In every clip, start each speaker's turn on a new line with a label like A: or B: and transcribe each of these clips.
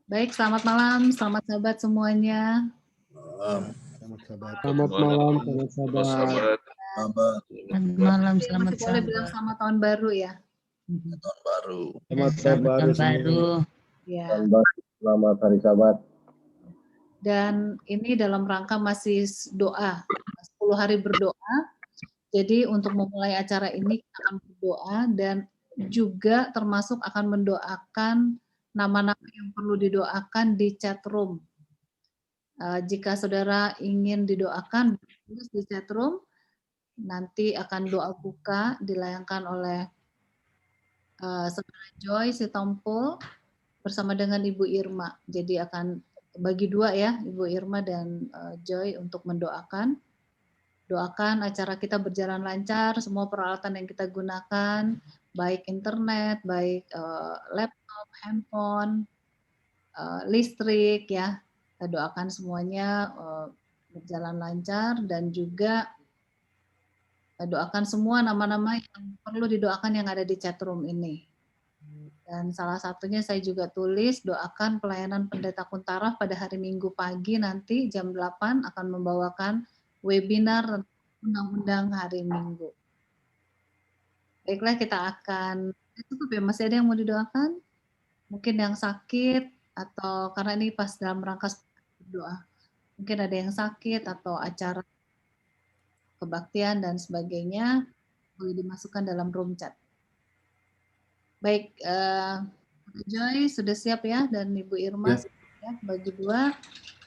A: Baik, selamat malam, selamat sahabat semuanya.
B: Selamat malam, selamat sahabat.
A: Selamat malam, selamat boleh bilang selamat tahun baru ya.
C: Tahun baru.
B: Selamat tahun baru.
A: Ya.
C: Selamat hari Sabat.
A: Dan ini dalam rangka masih doa, 10 hari berdoa. Jadi untuk memulai acara ini kita akan berdoa dan juga termasuk akan mendoakan nama-nama yang perlu didoakan di chat room. Jika saudara ingin didoakan, tulis di chat room, nanti akan doa buka dilayangkan oleh saudara Joy Sitompul bersama dengan Ibu Irma. Jadi akan bagi dua ya, Ibu Irma dan Joy untuk mendoakan. Doakan acara kita berjalan lancar, semua peralatan yang kita gunakan, baik internet, baik laptop, handphone, listrik ya. Kita doakan semuanya berjalan lancar dan juga doakan semua nama-nama yang perlu didoakan yang ada di chat room ini. Dan salah satunya saya juga tulis doakan pelayanan Pendeta Kuntaraf pada hari Minggu pagi nanti jam 8 akan membawakan webinar undang-undang hari Minggu. Baiklah, kita akan tutup ya. Masih ada yang mau didoakan? Mungkin yang sakit atau karena ini pas dalam rangka berdoa. Mungkin ada yang sakit atau acara kebaktian dan sebagainya boleh dimasukkan dalam room chat. Baik, Joy sudah siap ya dan Ibu Irma sudah siap bagi dua.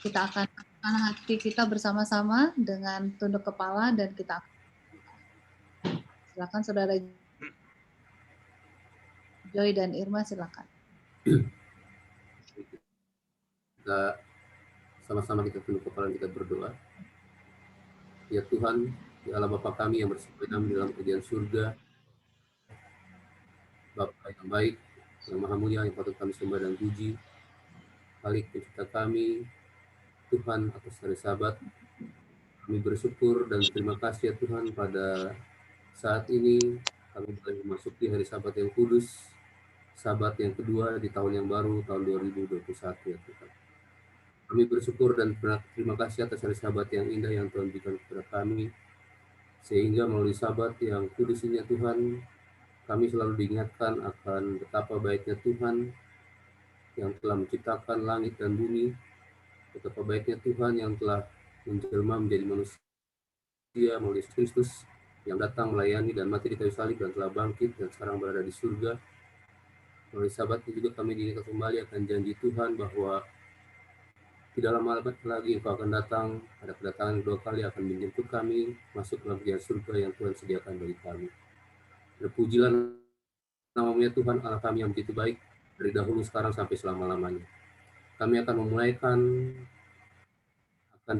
A: Kita akan lakukan hati kita bersama-sama dengan tunduk kepala dan kita silakan saudara Joy dan Irma, silakan.
D: Kita sama-sama kita tunduk kepala, kita berdoa. Ya Tuhan, ya Allah Bapa kami yang bersemayam di dalam kerajaan surga, Bapa yang baik, yang maha mulia, yang patut kami sembah dan puji, Khalik pencipta kami, Tuhan atas hari Sabat. Kami bersyukur dan terima kasih ya Tuhan pada saat ini kami boleh memasuki hari Sabat yang kudus, Sabat yang kedua di tahun yang baru, tahun 2021 ya Tuhan. Kami bersyukur dan terima kasih atas hari Sabat yang indah yang Tuhan berikan kepada kami, sehingga melalui Sabat yang kudus ini ya Tuhan, kami selalu diingatkan akan betapa baiknya Tuhan yang telah menciptakan langit dan bumi, betapa baiknya Tuhan yang telah menjelma menjadi manusia melalui Kristus yang datang melayani dan mati di kayu salib dan telah bangkit dan sekarang berada di surga. Melalui Sabat ini juga kami diingatkan kembali akan janji Tuhan bahwa tidak lama lagi Engkau akan datang, pada kedatangan kedua kali akan menjemput kami masuk ke dalam kerajaan surga yang Tuhan sediakan bagi kami. Terpujilah nama-Mu ya Tuhan Allah kami yang begitu baik dari dahulu sekarang sampai selama-lamanya. Kami akan memulaikan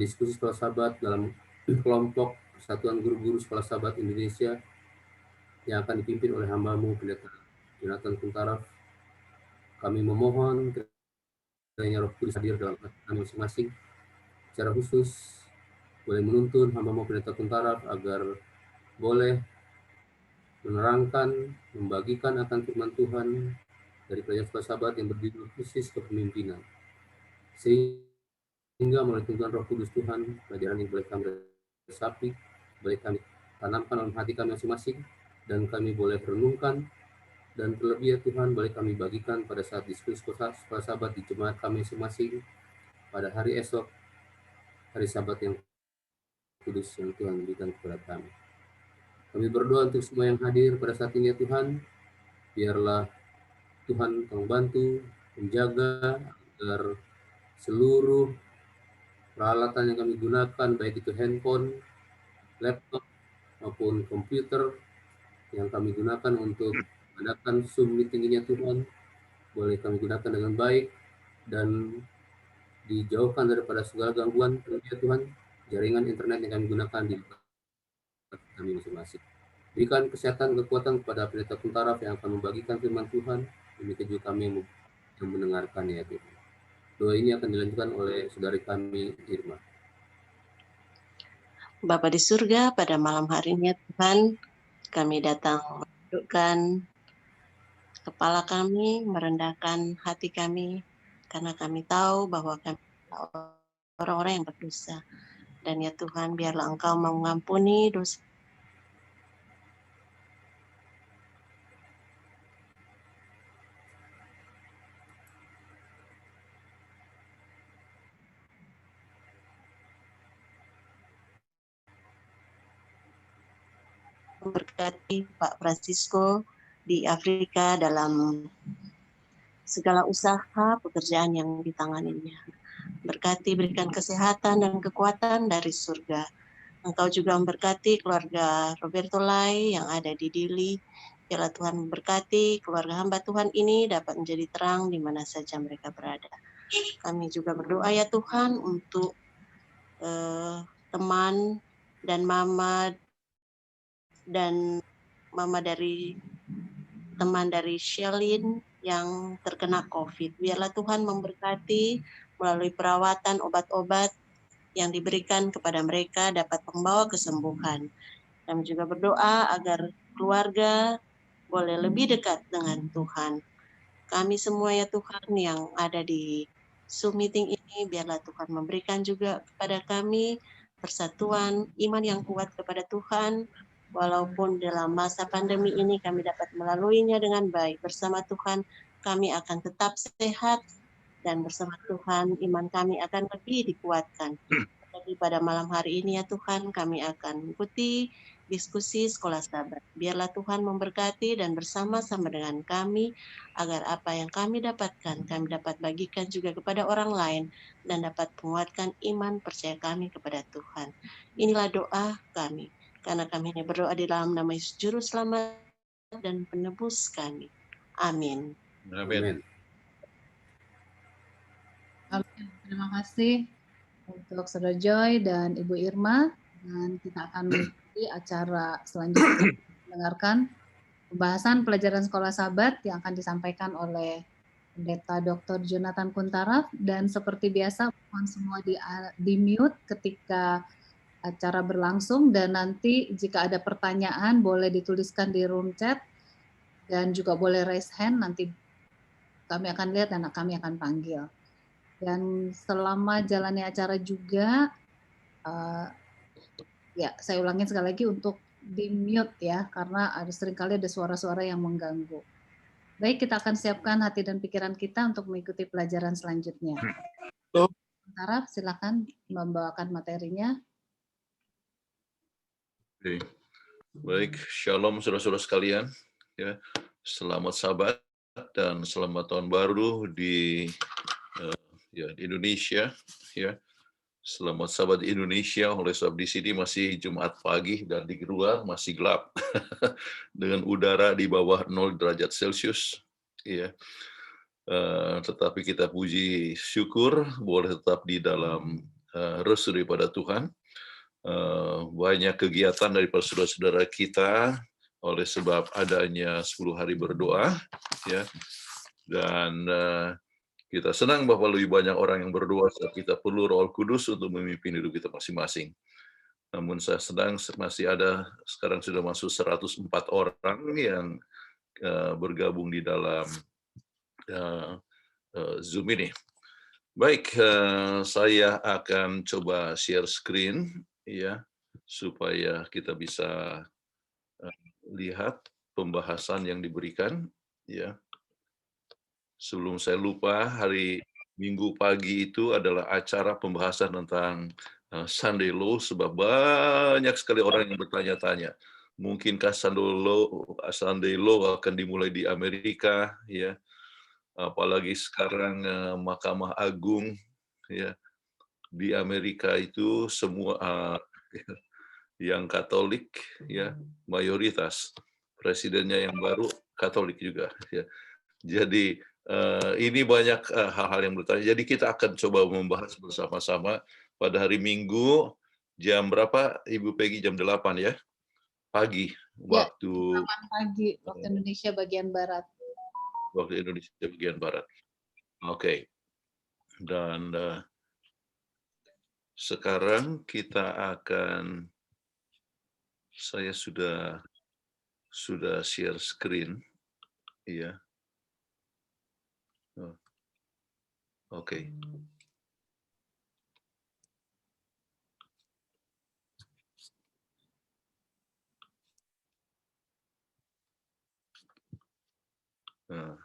D: diskusi sekolah Sabat dalam kelompok Persatuan Guru-Guru Sekolah Sabat Indonesia yang akan dipimpin oleh hamba-Mu Pendeta Jonathan Kuntaraf. Kami memohon kiranya Roh Kudus hadir dalam hati kami masing-masing. Secara khusus boleh menuntun hamba-Mu Pendeta Kuntaraf agar boleh menerangkan, membagikan akan firman Tuhan dari pelajaran sekolah Sabat yang berjudul krisis kepemimpinan. Sehingga melalui tuntunan Roh Kudus Tuhan, pelajaran yang boleh kami resapi, boleh kami tanamkan dalam hati kami masing-masing, dan kami boleh renungkan, dan terlebih ya Tuhan, boleh kami bagikan pada saat diskusi sekolah Sabat di jemaat kami masing-masing pada hari esok, hari Sabat yang kudus yang Tuhan berikan kepada kami. Kami berdoa untuk semua yang hadir pada saat ini ya Tuhan, biarlah Tuhan membantu, menjaga agar seluruh peralatan yang kami gunakan, baik itu handphone, laptop, maupun komputer yang kami gunakan untuk menggunakan Zoom meeting ini ya Tuhan, boleh kami gunakan dengan baik dan dijauhkan daripada segala gangguan ya Tuhan, jaringan internet yang kami gunakan di kami masing-masing. Berikan kesehatan, kekuatan kepada Pendeta Kuntaraf yang akan membagikan firman Tuhan, demikian juga kami yang mendengarkan ya Tuhan. Doa ini akan dilanjutkan oleh saudari kami, Irma.
E: Bapa di surga, pada malam hari ini Tuhan, kami datang mendudukkan kepala kami, merendahkan hati kami, karena kami tahu bahwa kami adalah orang-orang yang berdosa. Dan ya Tuhan, biarlah Engkau mengampuni dosa. Memberkati Pak Francisco di Afrika dalam segala usaha pekerjaan yang ditanganinya. Berkati, berikan kesehatan dan kekuatan dari surga. Engkau juga memberkati keluarga Roberto Lai yang ada di Dili. Biarlah Tuhan memberkati keluarga hamba Tuhan ini dapat menjadi terang di mana saja mereka berada. Kami juga berdoa ya Tuhan untuk teman dan mama dari teman dari Shelin yang terkena COVID. Biarlah Tuhan memberkati melalui perawatan obat-obat yang diberikan kepada mereka dapat membawa kesembuhan. Kami juga berdoa agar keluarga boleh lebih dekat dengan Tuhan. Kami semua ya Tuhan yang ada di Zoom meeting ini, biarlah Tuhan memberikan juga kepada kami persatuan iman yang kuat kepada Tuhan. Walaupun dalam masa pandemi ini kami dapat melaluinya dengan baik. Bersama Tuhan kami akan tetap sehat dan bersama Tuhan iman kami akan lebih dikuatkan. Jadi pada malam hari ini ya Tuhan kami akan mengikuti diskusi sekolah sahabat. Biarlah Tuhan memberkati dan bersama-sama dengan kami agar apa yang kami dapatkan kami dapat bagikan juga kepada orang lain dan dapat menguatkan iman percaya kami kepada Tuhan. Inilah doa kami. Karena kami ini berdoa di dalam nama Yesus Juru Selamat dan Penebus kami. Amin.
C: Amin.
A: Amin. Terima kasih untuk Saudara Joy dan Ibu Irma. Dan kita akan mengikuti acara selanjutnya, mendengarkan pembahasan pelajaran sekolah sahabat yang akan disampaikan oleh Pendeta Dr. Jonathan Kuntaraf. Dan seperti biasa, mohon semua di mute ketika acara berlangsung, dan nanti jika ada pertanyaan boleh dituliskan di room chat dan juga boleh raise hand, nanti kami akan lihat dan kami akan panggil. Dan selama jalannya acara juga, ya saya ulangin sekali lagi untuk di mute ya, karena seringkali ada suara-suara yang mengganggu. Baik, kita akan siapkan hati dan pikiran kita untuk mengikuti pelajaran selanjutnya. Taraf, silakan membawakan materinya.
C: Oke. Baik, shalom saudara-saudara sekalian. Ya, selamat Sabat dan selamat tahun baru di Indonesia. Ya, selamat Sabat di Indonesia. Oleh sebab di sini masih Jumat pagi dan di luar masih gelap dengan udara di bawah 0 derajat Celcius. Ya. Tetapi kita puji syukur boleh tetap di dalam restu daripada Tuhan. Banyak kegiatan dari saudara-saudara kita oleh sebab adanya 10 hari berdoa, ya. Dan kita senang bahwa lebih banyak orang yang berdoa sebab kita perlu Roh Kudus untuk memimpin hidup kita masing-masing. Namun saya sedang masih ada, sekarang sudah masuk 104 orang yang bergabung di dalam Zoom ini. Baik, saya akan coba share screen ya supaya kita bisa lihat pembahasan yang diberikan ya. Sebelum saya lupa, hari Minggu pagi itu adalah acara pembahasan tentang Sunday Law, sebab banyak sekali orang yang bertanya-tanya, mungkinkah Sunday Law akan dimulai di Amerika ya. Apalagi sekarang Mahkamah Agung ya di Amerika itu semua yang Katolik ya mayoritas, presidennya yang baru Katolik juga ya. Jadi ini banyak hal-hal yang bertanya. Jadi kita akan coba membahas bersama-sama pada hari Minggu jam berapa Ibu Peggy? Jam 8 ya pagi waktu
A: ya, 8 pagi waktu Indonesia bagian barat.
C: Waktu Indonesia bagian barat. Oke. Dan sekarang kita akan, saya sudah share screen, ya. Oke. Nah.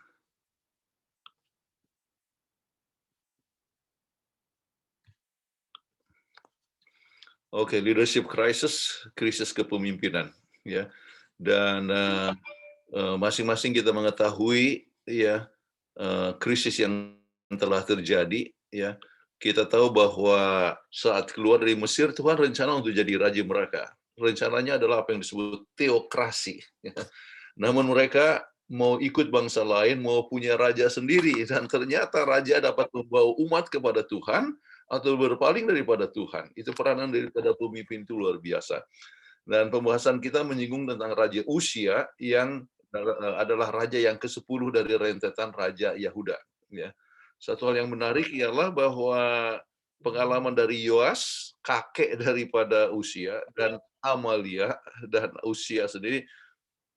C: Oke, leadership crisis, krisis kepemimpinan, ya. Dan masing-masing kita mengetahui, ya, krisis yang telah terjadi, ya. Kita tahu bahwa saat keluar dari Mesir, Tuhan rencana untuk jadi raja mereka. Rencananya adalah apa yang disebut teokrasi. Ya. Namun mereka mau ikut bangsa lain, mau punya raja sendiri, dan ternyata raja dapat membawa umat kepada Tuhan atau berpaling daripada Tuhan. Itu peranan daripada pemimpin itu luar biasa. Dan pembahasan kita menyinggung tentang Raja Usia yang adalah raja yang ke-10 dari rentetan Raja Yahuda. Ya. Satu hal yang menarik ialah bahwa pengalaman dari Yoas, kakek daripada Usia, dan Amalia dan Usia sendiri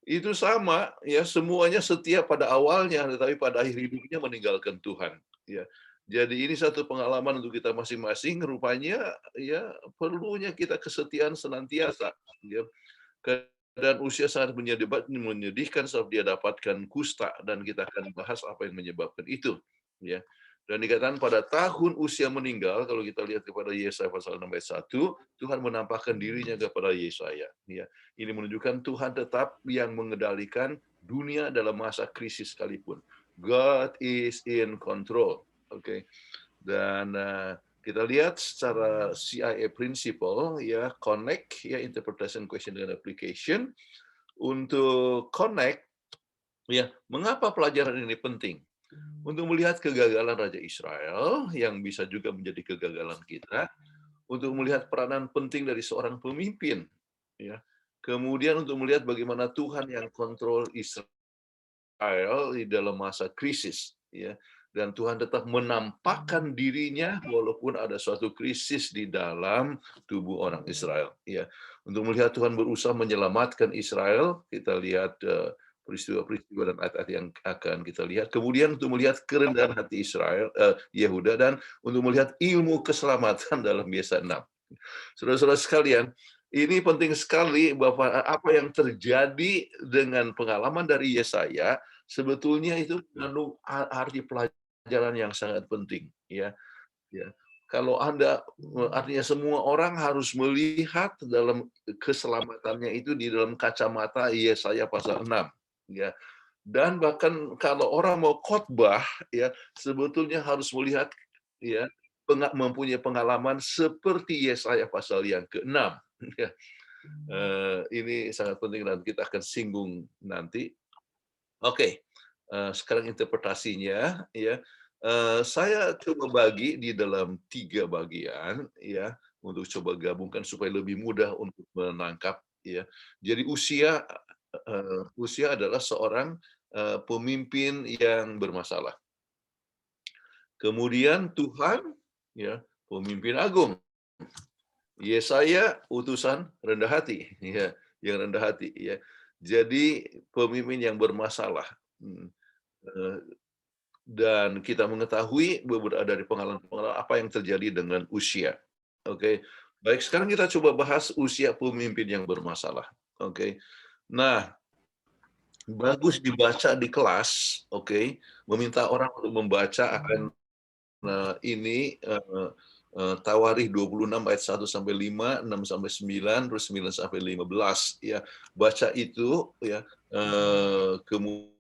C: itu sama, ya, semuanya setia pada awalnya, tetapi pada akhir hidupnya meninggalkan Tuhan. Ya. Jadi ini satu pengalaman untuk kita masing-masing. Rupanya, ya, perlunya kita kesetiaan senantiasa. Ya. Keadaan Usia sangat menyedihkan saat dia dapatkan kusta, dan kita akan bahas apa yang menyebabkan itu. Ya. Dan dikatakan pada tahun Usia meninggal, kalau kita lihat kepada Yesaya pasal 6 ayat 1, Tuhan menampakkan dirinya kepada Yesaya. Ya. Ini menunjukkan Tuhan tetap yang mengendalikan dunia dalam masa krisis sekalipun. God is in control. Oke. Dan kita lihat secara CIA principle, ya, connect, ya, interpretation, question, dan application. Untuk connect, ya, mengapa pelajaran ini penting? Untuk melihat kegagalan Raja Israel, yang bisa juga menjadi kegagalan kita, untuk melihat peranan penting dari seorang pemimpin, ya. Kemudian untuk melihat bagaimana Tuhan yang kontrol Israel di dalam masa krisis, ya. Dan Tuhan tetap menampakkan dirinya walaupun ada suatu krisis di dalam tubuh orang Israel, ya. Untuk melihat Tuhan berusaha menyelamatkan Israel, kita lihat peristiwa-peristiwa dan ayat-ayat yang akan kita lihat. Kemudian untuk melihat kerendahan hati Israel, Yehuda, dan untuk melihat ilmu keselamatan dalam Yesaya 6. Saudara-saudara sekalian, ini penting sekali bahwa apa yang terjadi dengan pengalaman dari Yesaya sebetulnya itu mengandung arti pelajaran yang sangat penting, ya. Ya. Kalau Anda, artinya semua orang harus melihat dalam keselamatannya itu di dalam kacamata Yesaya pasal 6, ya. Dan bahkan kalau orang mau khotbah, ya, sebetulnya harus melihat, ya, mempunyai pengalaman seperti Yesaya pasal yang ke-6. Ya. Ini sangat penting dan kita akan singgung nanti. Oke, sekarang interpretasinya, ya. Saya coba bagi di dalam 3 bagian, ya, untuk coba gabungkan supaya lebih mudah untuk menangkap, ya. Jadi Usia adalah seorang pemimpin yang bermasalah. Kemudian Tuhan, ya, pemimpin agung. Yesaya utusan rendah hati, ya, yang rendah hati, ya. Jadi pemimpin yang bermasalah. Dan kita mengetahui beberapa dari pengalaman-pengalaman apa yang terjadi dengan Usia. Oke. Baik, sekarang kita coba bahas Usia pemimpin yang bermasalah. Oke. Nah, bagus dibaca di kelas, oke. Meminta orang untuk membaca akan ini Tawarikh 26 ayat 1 sampai 5, 6 sampai 9, terus 9 sampai 15, ya. Baca itu, ya. Kemudian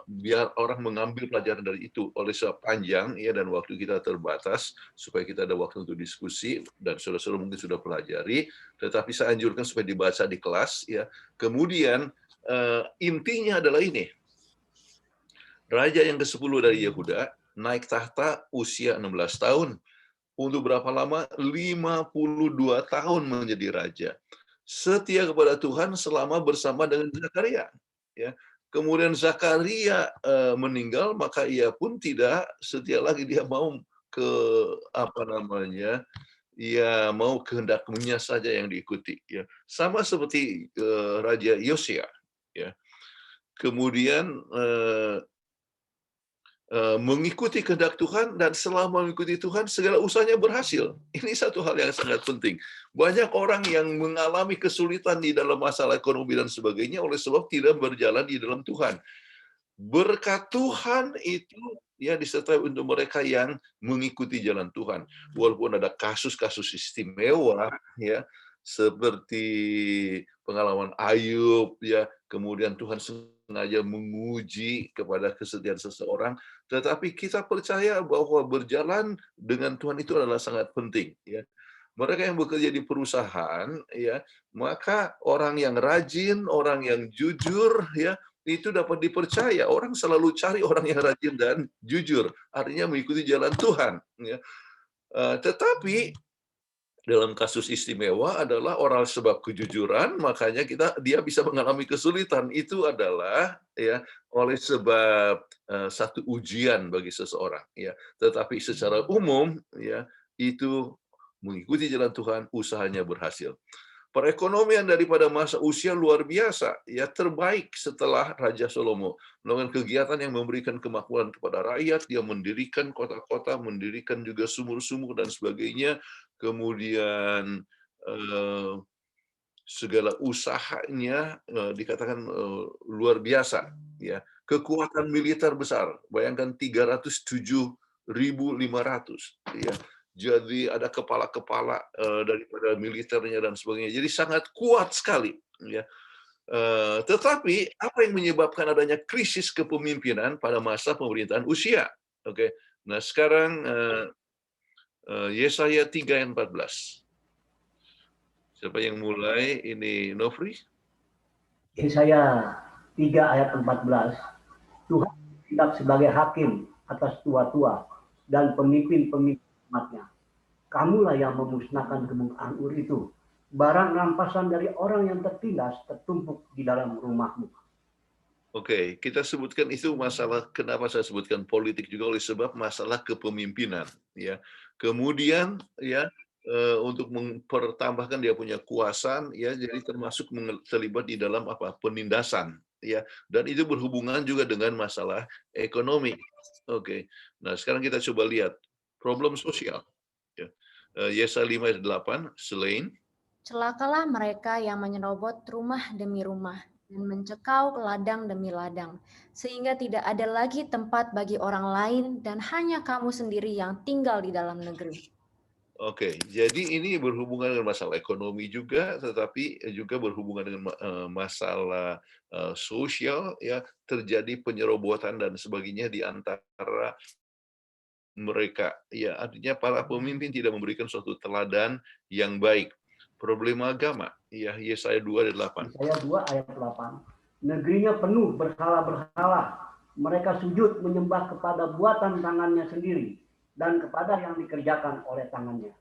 C: biar orang mengambil pelajaran dari itu. Oleh sebab panjang, ya, dan waktu kita terbatas, supaya kita ada waktu untuk diskusi, dan saudara-saudara mungkin sudah pelajari, tetapi saya anjurkan supaya dibaca di kelas, ya. Kemudian intinya adalah ini. Raja yang ke-10 dari Yehuda naik tahta usia 16 tahun. Untuk berapa lama? 52 tahun menjadi raja. Setia kepada Tuhan selama bersama dengan Zakaria. Ya. Kemudian Zakaria meninggal, maka ia pun tidak setia lagi. Dia mau ke ia mau kehendaknya saja yang diikuti. Ya. Sama seperti Raja Yosia. Ya. Kemudian mengikuti kehendak Tuhan, dan selama mengikuti Tuhan segala usahanya berhasil. Ini satu hal yang sangat penting. Banyak orang yang mengalami kesulitan di dalam masalah ekonomi dan sebagainya oleh sebab tidak berjalan di dalam Tuhan. Berkat Tuhan itu ya disertai untuk mereka yang mengikuti jalan Tuhan. Walaupun ada kasus-kasus istimewa ya, seperti pengalaman Ayub ya, kemudian Tuhan sengaja menguji kepada kesetiaan seseorang, tetapi kita percaya bahwa berjalan dengan Tuhan itu adalah sangat penting ya. Mereka yang bekerja di perusahaan ya, maka orang yang rajin, orang yang jujur ya, itu dapat dipercaya. Orang selalu cari orang yang rajin dan jujur, artinya mengikuti jalan Tuhan ya. Tetapi dalam kasus istimewa adalah orang sebab kejujuran, makanya dia bisa mengalami kesulitan. Itu adalah ya oleh sebab satu ujian bagi seseorang ya. Tetapi secara umum ya itu mengikuti jalan Tuhan, usahanya berhasil. Perekonomian daripada masa usia luar biasa, ya terbaik setelah Raja Salomo. Melakukan kegiatan yang memberikan kemakmuran kepada rakyat, dia mendirikan kota-kota, mendirikan juga sumur-sumur dan sebagainya. Kemudian segala usahanya dikatakan luar biasa. Ya, kekuatan militer besar, bayangkan 307.500. Ya. Jadi ada kepala-kepala daripada militernya dan sebagainya. Jadi sangat kuat sekali. Ya. Tetapi apa yang menyebabkan adanya krisis kepemimpinan pada masa pemerintahan Uzia? Oke. Nah sekarang Yesaya 3 ayat 14. Siapa yang mulai? Ini Nofri?
F: Yesaya 3 ayat 14. Tuhan tidak sebagai hakim atas tua-tua dan pemimpin-pemimpin umatnya. Kamulah yang memusnahkan gunung anggur itu. Barang rampasan dari orang yang tertindas tertumpuk di dalam rumahmu.
C: Oke, kita sebutkan itu masalah, kenapa saya sebutkan politik juga oleh sebab masalah kepemimpinan. Ya, kemudian ya untuk mempertambahkan dia punya kuasa, ya jadi termasuk terlibat di dalam penindasan. Ya, dan itu berhubungan juga dengan masalah ekonomi. Oke, nah sekarang kita coba lihat problem sosial. Ya. Yesaya 5 ayat 8, selain
G: celakalah mereka yang menyerobot rumah demi rumah dan mencekau ladang demi ladang, sehingga tidak ada lagi tempat bagi orang lain dan hanya kamu sendiri yang tinggal di dalam negeri.
C: Oke, jadi ini berhubungan dengan masalah ekonomi juga, tetapi juga berhubungan dengan masalah sosial, ya terjadi penyerobotan dan sebagainya di antara mereka. Ya, artinya para pemimpin tidak memberikan suatu teladan yang baik. Problem agama, ya Yesaya 2 ayat 8.
F: Yesaya 2 ayat 8. Negerinya penuh berhala-berhala. Mereka sujud menyembah kepada buatan tangannya sendiri dan kepada yang dikerjakan oleh tangannya.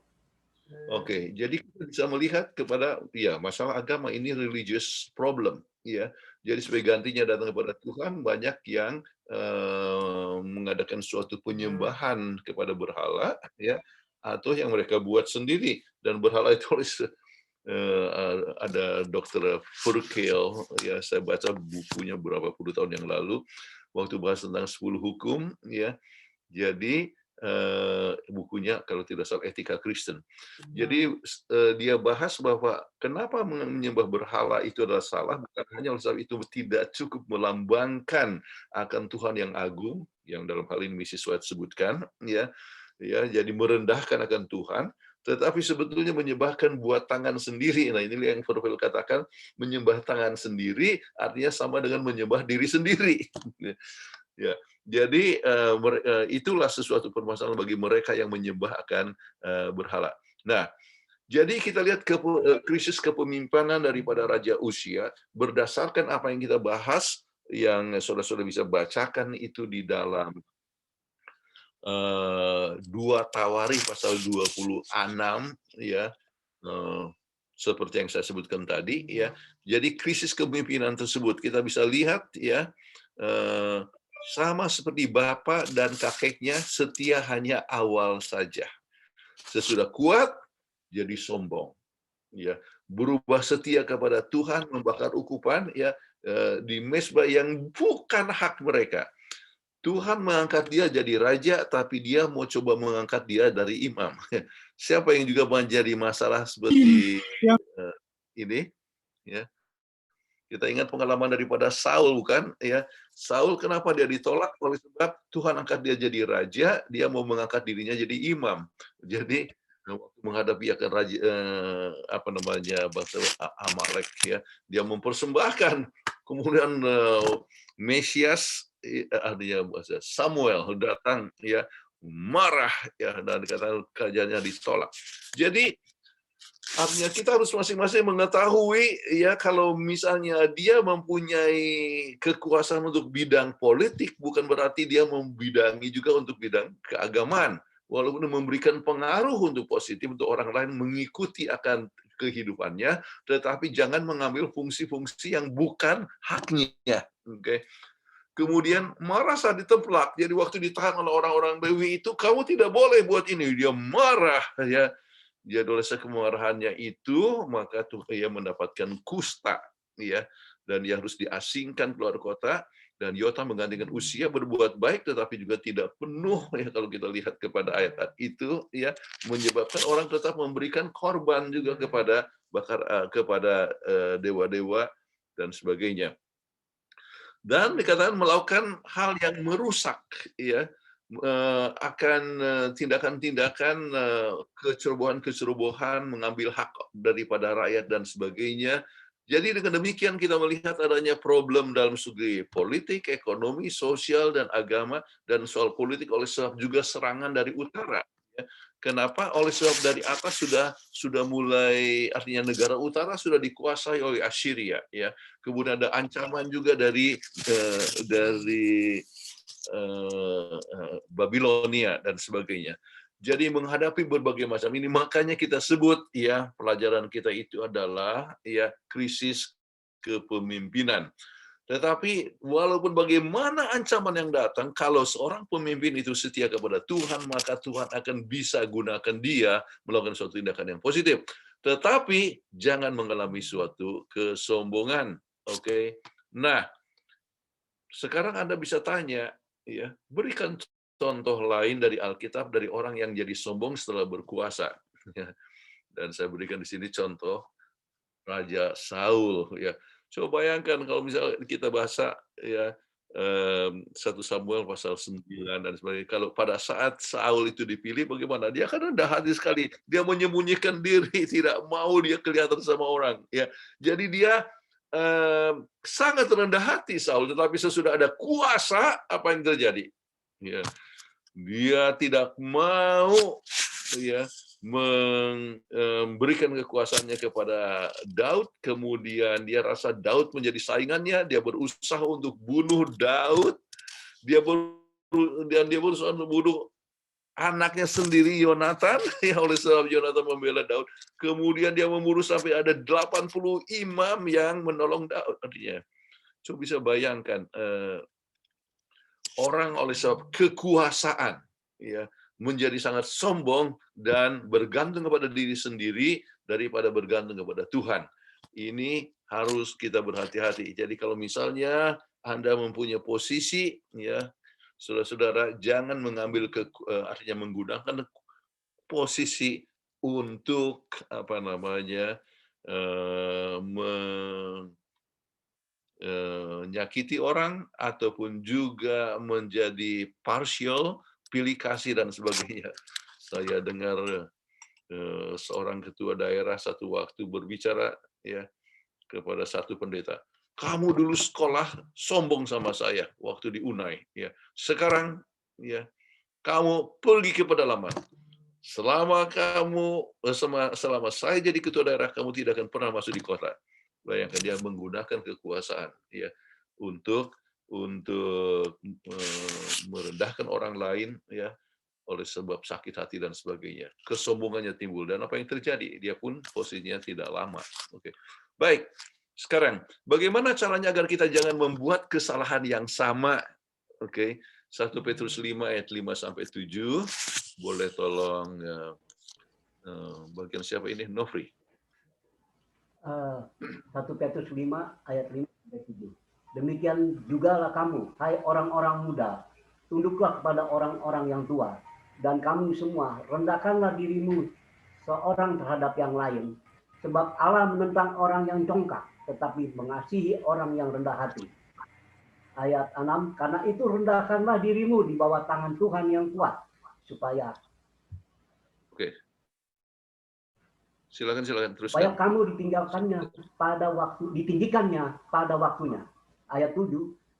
C: Oke, jadi kita bisa melihat kepada ya masalah agama ini religious problem, ya. Jadi sebagai gantinya datang kepada Tuhan, banyak yang mengadakan suatu penyembahan kepada berhala, ya, atau yang mereka buat sendiri. Dan berhala itu ada Dr. Furkel, ya saya baca bukunya beberapa puluh tahun yang lalu waktu bahas tentang 10 hukum, ya. Jadi bukunya kalau tidak salah Etika Kristen. Jadi dia bahas bahwa kenapa menyembah berhala itu adalah salah, bukan hanya oleh sebab itu tidak cukup melambangkan akan Tuhan yang agung, yang dalam hal ini Mrs. White sebutkan, ya, jadi merendahkan akan Tuhan, tetapi sebetulnya menyembahkan buat tangan sendiri. Nah ini yang Furvel katakan, menyembah tangan sendiri artinya sama dengan menyembah diri sendiri. Ya, jadi itulah sesuatu permasalahan bagi mereka yang menyembah akan berhala. Nah, jadi kita lihat krisis kepemimpinan daripada Raja Uzia berdasarkan apa yang kita bahas, yang saudara-saudara bisa bacakan itu di dalam 2 Tawari pasal 26, ya, seperti yang saya sebutkan tadi, ya. Jadi krisis kepemimpinan tersebut kita bisa lihat, ya. Sama seperti bapak dan kakeknya, setia hanya awal saja. Sesudah kuat, jadi sombong. Ya, berubah setia kepada Tuhan, membakar ukupan, ya, di mezbah yang bukan hak mereka. Tuhan mengangkat dia jadi raja, tapi dia mau coba mengangkat dia dari imam. Siapa yang juga menjadi masalah seperti ini? Ya, kita ingat pengalaman daripada Saul, bukan? Ya, Saul kenapa dia ditolak? Oleh sebab Tuhan angkat dia jadi raja, dia mau mengangkat dirinya jadi imam. Jadi waktu menghadapi akan raja apa namanya bangsa Amalek, ya, dia mempersembahkan. Kemudian Mesias, artinya Samuel datang, ya, marah, ya, dan dikatakan kerajaannya ditolak. Jadi artinya kita harus masing-masing mengetahui, ya, kalau misalnya dia mempunyai kekuasaan untuk bidang politik, bukan berarti dia membidangi juga untuk bidang keagamaan. Walaupun memberikan pengaruh untuk positif untuk orang lain mengikuti akan kehidupannya, tetapi jangan mengambil fungsi-fungsi yang bukan haknya. Oke. Kemudian marah saat ditemplak. Jadi waktu ditahan oleh orang-orang Lewi itu, kamu tidak boleh buat ini. Dia marah, ya. Dia oleh kemarahannya itu, maka ia mendapatkan kusta, ya, dan dia harus diasingkan keluar kota. Dan Yotam menggantikan Usia berbuat baik, tetapi juga tidak penuh, ya, kalau kita lihat kepada ayat itu, ya, menyebabkan orang tetap memberikan korban juga kepada dewa-dewa dan sebagainya. Dan dikatakan melakukan hal yang merusak, ya, akan tindakan-tindakan kecerobohan, mengambil hak daripada rakyat dan sebagainya. Jadi dengan demikian kita melihat adanya problem dalam segi politik, ekonomi, sosial, dan agama, dan soal politik oleh sebab juga serangan dari utara. Kenapa? Oleh sebab dari atas sudah mulai, artinya negara utara sudah dikuasai oleh Assyria, ya. Kemudian ada ancaman juga dari Babilonia dan sebagainya. Jadi menghadapi berbagai macam ini, makanya kita sebut, ya, pelajaran kita itu adalah, ya, krisis kepemimpinan. Tetapi walaupun bagaimana ancaman yang datang, kalau seorang pemimpin itu setia kepada Tuhan, maka Tuhan akan bisa gunakan dia melakukan suatu tindakan yang positif. Tetapi jangan mengalami suatu kesombongan. Oke. Nah, sekarang Anda bisa tanya, ya, berikan contoh lain dari Alkitab dari orang yang jadi sombong setelah berkuasa. Dan saya berikan di sini contoh Raja Saul, ya. Coba bayangkan kalau misalnya kita baca, ya, 1 Samuel pasal 9 dan sebagainya. Kalau pada saat Saul itu dipilih, bagaimana? Dia kan rendah hati sekali. Dia menyembunyikan diri, tidak mau dia kelihatan sama orang. Ya, jadi dia sangat rendah hati Saul. Tetapi sesudah ada kuasa, apa yang terjadi? Ya, dia tidak mau, ya, memberikan kekuasaannya kepada Daud, kemudian dia rasa Daud menjadi saingannya, dia berusaha untuk bunuh Daud, dia berusaha untuk bunuh anaknya sendiri Yonatan, ya, oleh sebab Yonatan membela Daud. Kemudian dia membunuh sampai ada 80 imam yang menolong Daud. Artinya, coba bisa bayangkan, orang oleh sebab kekuasaan, ya, menjadi sangat sombong dan bergantung kepada diri sendiri daripada bergantung kepada Tuhan. Ini harus kita berhati-hati. Jadi kalau misalnya Anda mempunyai posisi, ya, saudara-saudara, jangan mengambil artinya menggunakan posisi untuk apa namanya menyakiti orang ataupun juga menjadi partial, pilih kasih dan sebagainya. Saya dengar seorang ketua daerah satu waktu berbicara, ya, kepada satu pendeta. Kamu dulu sekolah sombong sama saya waktu di Unai, ya. Sekarang, ya, kamu pergi ke pedalaman. Selama saya jadi ketua daerah, kamu tidak akan pernah masuk di kota. Bayangkan dia menggunakan kekuasaan, ya, untuk merendahkan orang lain, ya, oleh sebab sakit hati dan sebagainya. Kesombongannya timbul dan apa yang terjadi? Dia pun posisinya tidak lama. Oke. Baik. Sekarang, bagaimana caranya agar kita jangan membuat kesalahan yang sama? Oke. 1 Petrus 5 ayat 5 sampai 7. Boleh tolong bagian siapa ini? Nofri.
F: 1 Petrus 5 ayat 5 sampai 7. Demikian jugalah kamu, hai orang-orang muda, tunduklah kepada orang-orang yang tua. Dan kamu semua, rendahkanlah dirimu seorang terhadap yang lain. Sebab Allah menentang orang yang congkak, tetapi mengasihi orang yang rendah hati. Ayat 6, karena itu rendahkanlah dirimu di bawah tangan Tuhan yang kuat, supaya
C: Oke. Silakan
F: supaya
C: teruskan.
F: kamu ditinggikannya pada waktunya. Ayat 7,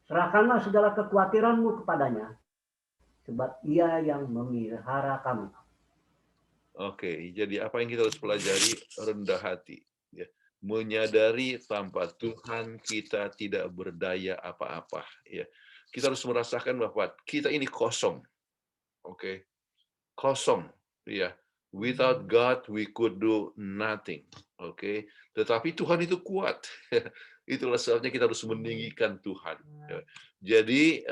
F: serahkanlah segala kekhawatiranmu kepadanya, sebab ia yang memelihara kamu.
C: Oke, jadi apa yang kita harus pelajari? Rendah hati. Ya. Menyadari tanpa Tuhan kita tidak berdaya apa-apa. Ya. Kita harus merasakan bahwa kita ini kosong. Oke, kosong. Ya. Without God we could do nothing. Oke, tetapi Tuhan itu kuat. Itulah sebabnya kita harus meninggikan Tuhan. Ya. Jadi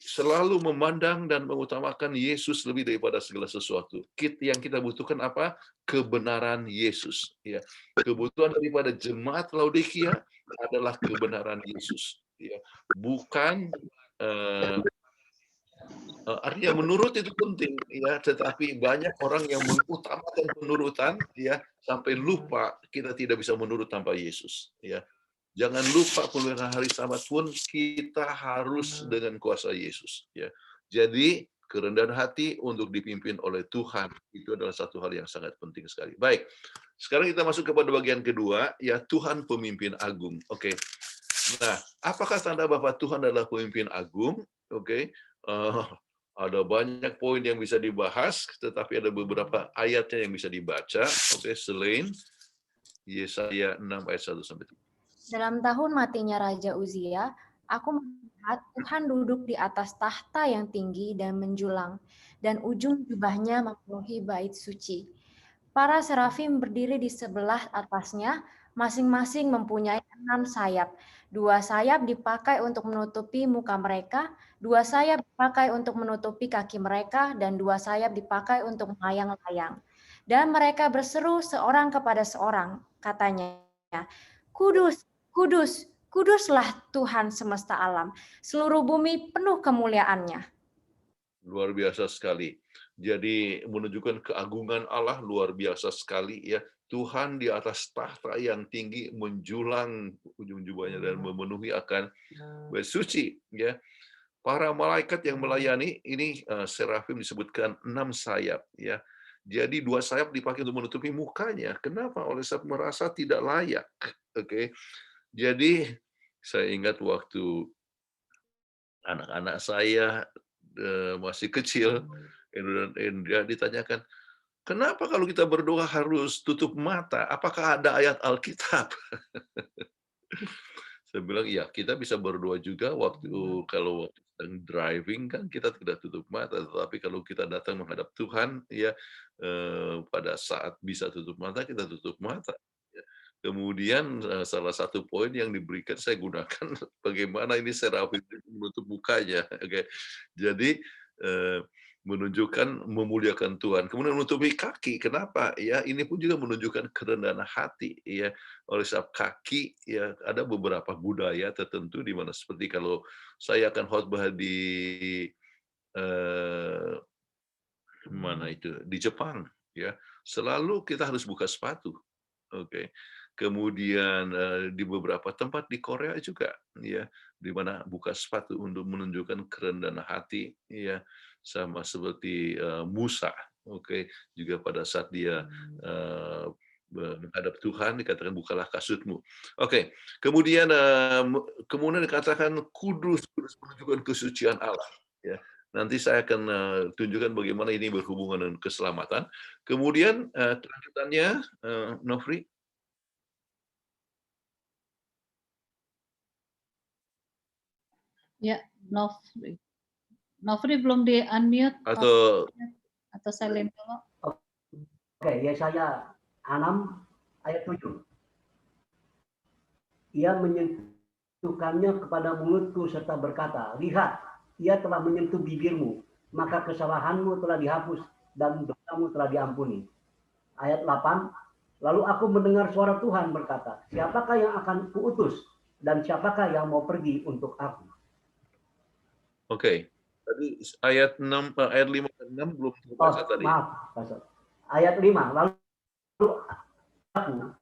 C: selalu memandang dan mengutamakan Yesus lebih daripada segala sesuatu. Yang kita butuhkan apa? Kebenaran Yesus. Ya. Kebutuhan daripada jemaat Laodikia adalah kebenaran Yesus. Ya. Bukan artinya menurut itu penting, ya, tetapi banyak orang yang mengutamakan penurutan, ya, sampai lupa kita tidak bisa menurut tanpa Yesus. Ya. Jangan lupa penurutan hari Sabat pun kita harus dengan kuasa Yesus. Ya. Jadi kerendahan hati untuk dipimpin oleh Tuhan itu adalah satu hal yang sangat penting sekali. Baik, sekarang kita masuk kepada bagian kedua, ya, Tuhan pemimpin agung. Oke. Nah, apakah tanda bahwa Tuhan adalah pemimpin agung? Oke. Ada banyak poin yang bisa dibahas, tetapi ada beberapa ayatnya yang bisa dibaca. Oke, selain Yesaya 6 ayat 1-3.
G: Dalam tahun matinya Raja Uzia, aku melihat Tuhan duduk di atas tahta yang tinggi dan menjulang, dan ujung jubahnya memenuhi bait suci. Para serafim berdiri di sebelah atasnya, masing-masing mempunyai 6 sayap. 2 sayap dipakai untuk menutupi muka mereka, 2 sayap dipakai untuk menutupi kaki mereka, dan 2 sayap dipakai untuk melayang-layang. Dan mereka berseru seorang kepada seorang, katanya, Kudus, kudus, kuduslah Tuhan semesta alam. Seluruh bumi penuh kemuliaannya.
C: Luar biasa sekali. Jadi menunjukkan keagungan Allah luar biasa sekali, ya. Tuhan di atas tahta yang tinggi menjulang ujung jubahnya dan memenuhi akan bait suci, ya. Para malaikat yang melayani ini serafim disebutkan 6 sayap, ya. Jadi 2 sayap dipakai untuk menutupi mukanya. Kenapa? Oleh sebab merasa tidak layak. Oke. Jadi saya ingat waktu anak-anak saya masih kecil, dia ditanyakan, kenapa kalau kita berdoa harus tutup mata? Apakah ada ayat Alkitab? Saya bilang, ya, kita bisa berdoa juga kalau sedang driving kan kita tidak tutup mata, tetapi kalau kita datang menghadap Tuhan, ya, pada saat bisa tutup mata, kita tutup mata. Ya. Kemudian salah satu poin yang diberikan saya gunakan bagaimana ini serafim menutup mukanya. Oke. Jadi menunjukkan memuliakan Tuhan. Kemudian menutupi kaki. Kenapa? Ya, ini pun juga menunjukkan kerendahan hati, ya. Oleh sebab kaki, ya, ada beberapa budaya tertentu di mana seperti kalau saya akan khotbah di mana itu? Di Jepang, ya. Selalu kita harus buka sepatu. Oke. Kemudian di beberapa tempat di Korea juga, ya, di mana buka sepatu untuk menunjukkan kerendahan hati, ya, sama seperti Musa, oke, juga pada saat dia menghadap Tuhan dikatakan bukalah kasutmu. Oke, kemudian dikatakan kudus, kudus menunjukkan kesucian Allah, ya. Nanti saya akan tunjukkan bagaimana ini berhubungan dengan keselamatan. Kemudian kelanjutannya, Nofri.
A: Ya, Nofri belum di unmute
C: atau
A: silent dulu.
F: Oke, Yesaya 6 ayat 7. Ia menyentuhkannya kepada mulutku serta berkata, lihat, ia telah menyentuh bibirmu, maka kesalahanmu telah dihapus dan dosamu telah diampuni. Ayat 8, lalu aku mendengar suara Tuhan berkata, siapakah yang akan kuutus dan siapakah yang mau pergi untuk aku?
C: Oke, Tadi ayat 6, ayat 5 dan 6 belum terbaca tadi.
F: Maaf, Pastor. Ayat 5. Lalu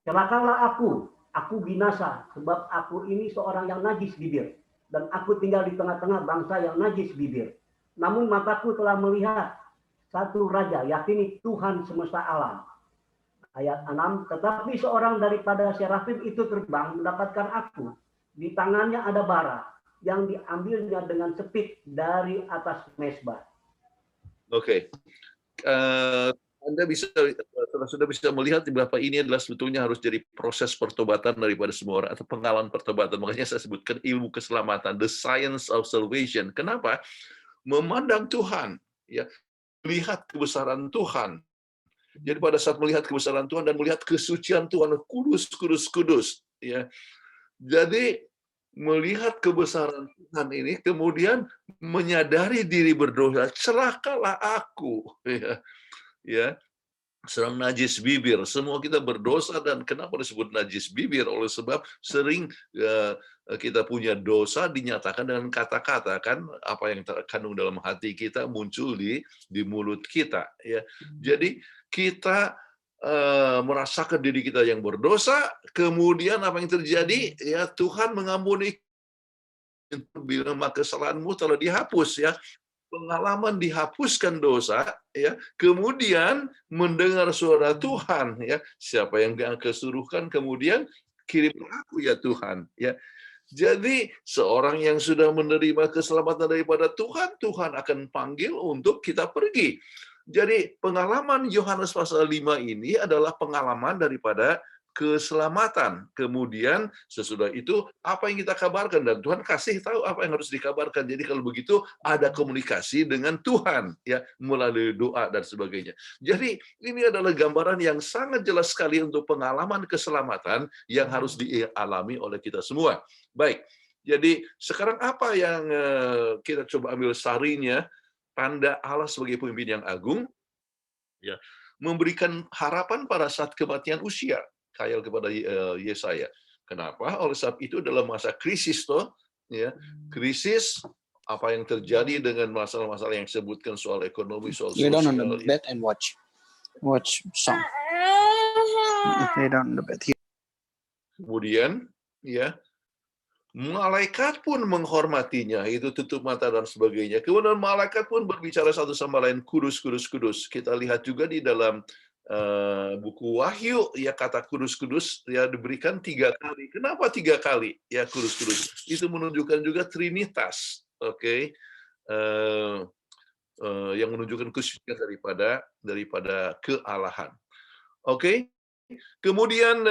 F: celakalah aku binasa, sebab aku ini seorang yang najis bibir, dan aku tinggal di tengah-tengah bangsa yang najis bibir. Namun mataku telah melihat satu raja, yakni Tuhan semesta alam. Ayat 6, tetapi seorang daripada serafim itu terbang mendapatkan aku. Di tangannya ada bara yang diambilnya dengan sepit dari atas mesbah.
C: Oke. Anda sudah bisa melihat bahwa ini adalah sebetulnya harus jadi proses pertobatan daripada semua orang, atau pengalaman pertobatan. Makanya saya sebutkan ilmu keselamatan, the science of salvation. Kenapa? Memandang Tuhan, ya, melihat kebesaran Tuhan. Jadi pada saat melihat kebesaran Tuhan dan melihat kesucian Tuhan, kudus, kudus, kudus, ya. Jadi melihat kebesaran Tuhan ini, kemudian menyadari diri berdosa, celakalah aku, ya, seorang najis bibir. Semua kita berdosa, dan kenapa disebut najis bibir? Oleh sebab sering kita punya dosa dinyatakan dengan kata-kata, kan, apa yang terkandung dalam hati kita muncul di mulut kita, ya. Jadi kita merasakan diri kita yang berdosa, kemudian apa yang terjadi? Ya, Tuhan mengampuni, bilang kesalahanmu telah dihapus, ya. Pengalaman dihapuskan dosa, ya, kemudian mendengar suara Tuhan, ya, siapa yang kesuruhkan, kemudian kirim aku ya Tuhan, ya. Jadi seorang yang sudah menerima keselamatan daripada Tuhan, Tuhan akan panggil untuk kita pergi. Jadi pengalaman Yohanes pasal 5 ini adalah pengalaman daripada keselamatan. Kemudian sesudah itu apa yang kita kabarkan, dan Tuhan kasih tahu apa yang harus dikabarkan. Jadi kalau begitu ada komunikasi dengan Tuhan, ya, melalui doa dan sebagainya. Jadi ini adalah gambaran yang sangat jelas sekali untuk pengalaman keselamatan yang harus dialami oleh kita semua. Baik. Jadi sekarang apa yang kita coba ambil sarinya? Tanda Allah sebagai pemimpin yang agung, ya, memberikan harapan pada saat kematian usia. Khayal kepada Yesaya. Kenapa? Oleh sebab itu dalam masa krisis, toh, ya, krisis apa yang terjadi dengan masalah-masalah yang disebutkan soal ekonomi, soal
B: Lay down on the
C: sosial.
B: bed and watch song. Lay down on the bed.
C: Kemudian, ya, malaikat pun menghormatinya, itu tutup mata dan sebagainya. Kemudian malaikat pun berbicara satu sama lain, kudus, kudus, kudus. Kita lihat juga di dalam buku Wahyu, ya, kata kudus, kudus, ya, diberikan 3 kali. Kenapa 3 kali? Ya, kudus, kudus. Itu menunjukkan juga Trinitas, oke? Yang menunjukkan kesucian daripada kealahan. Oke? Kemudian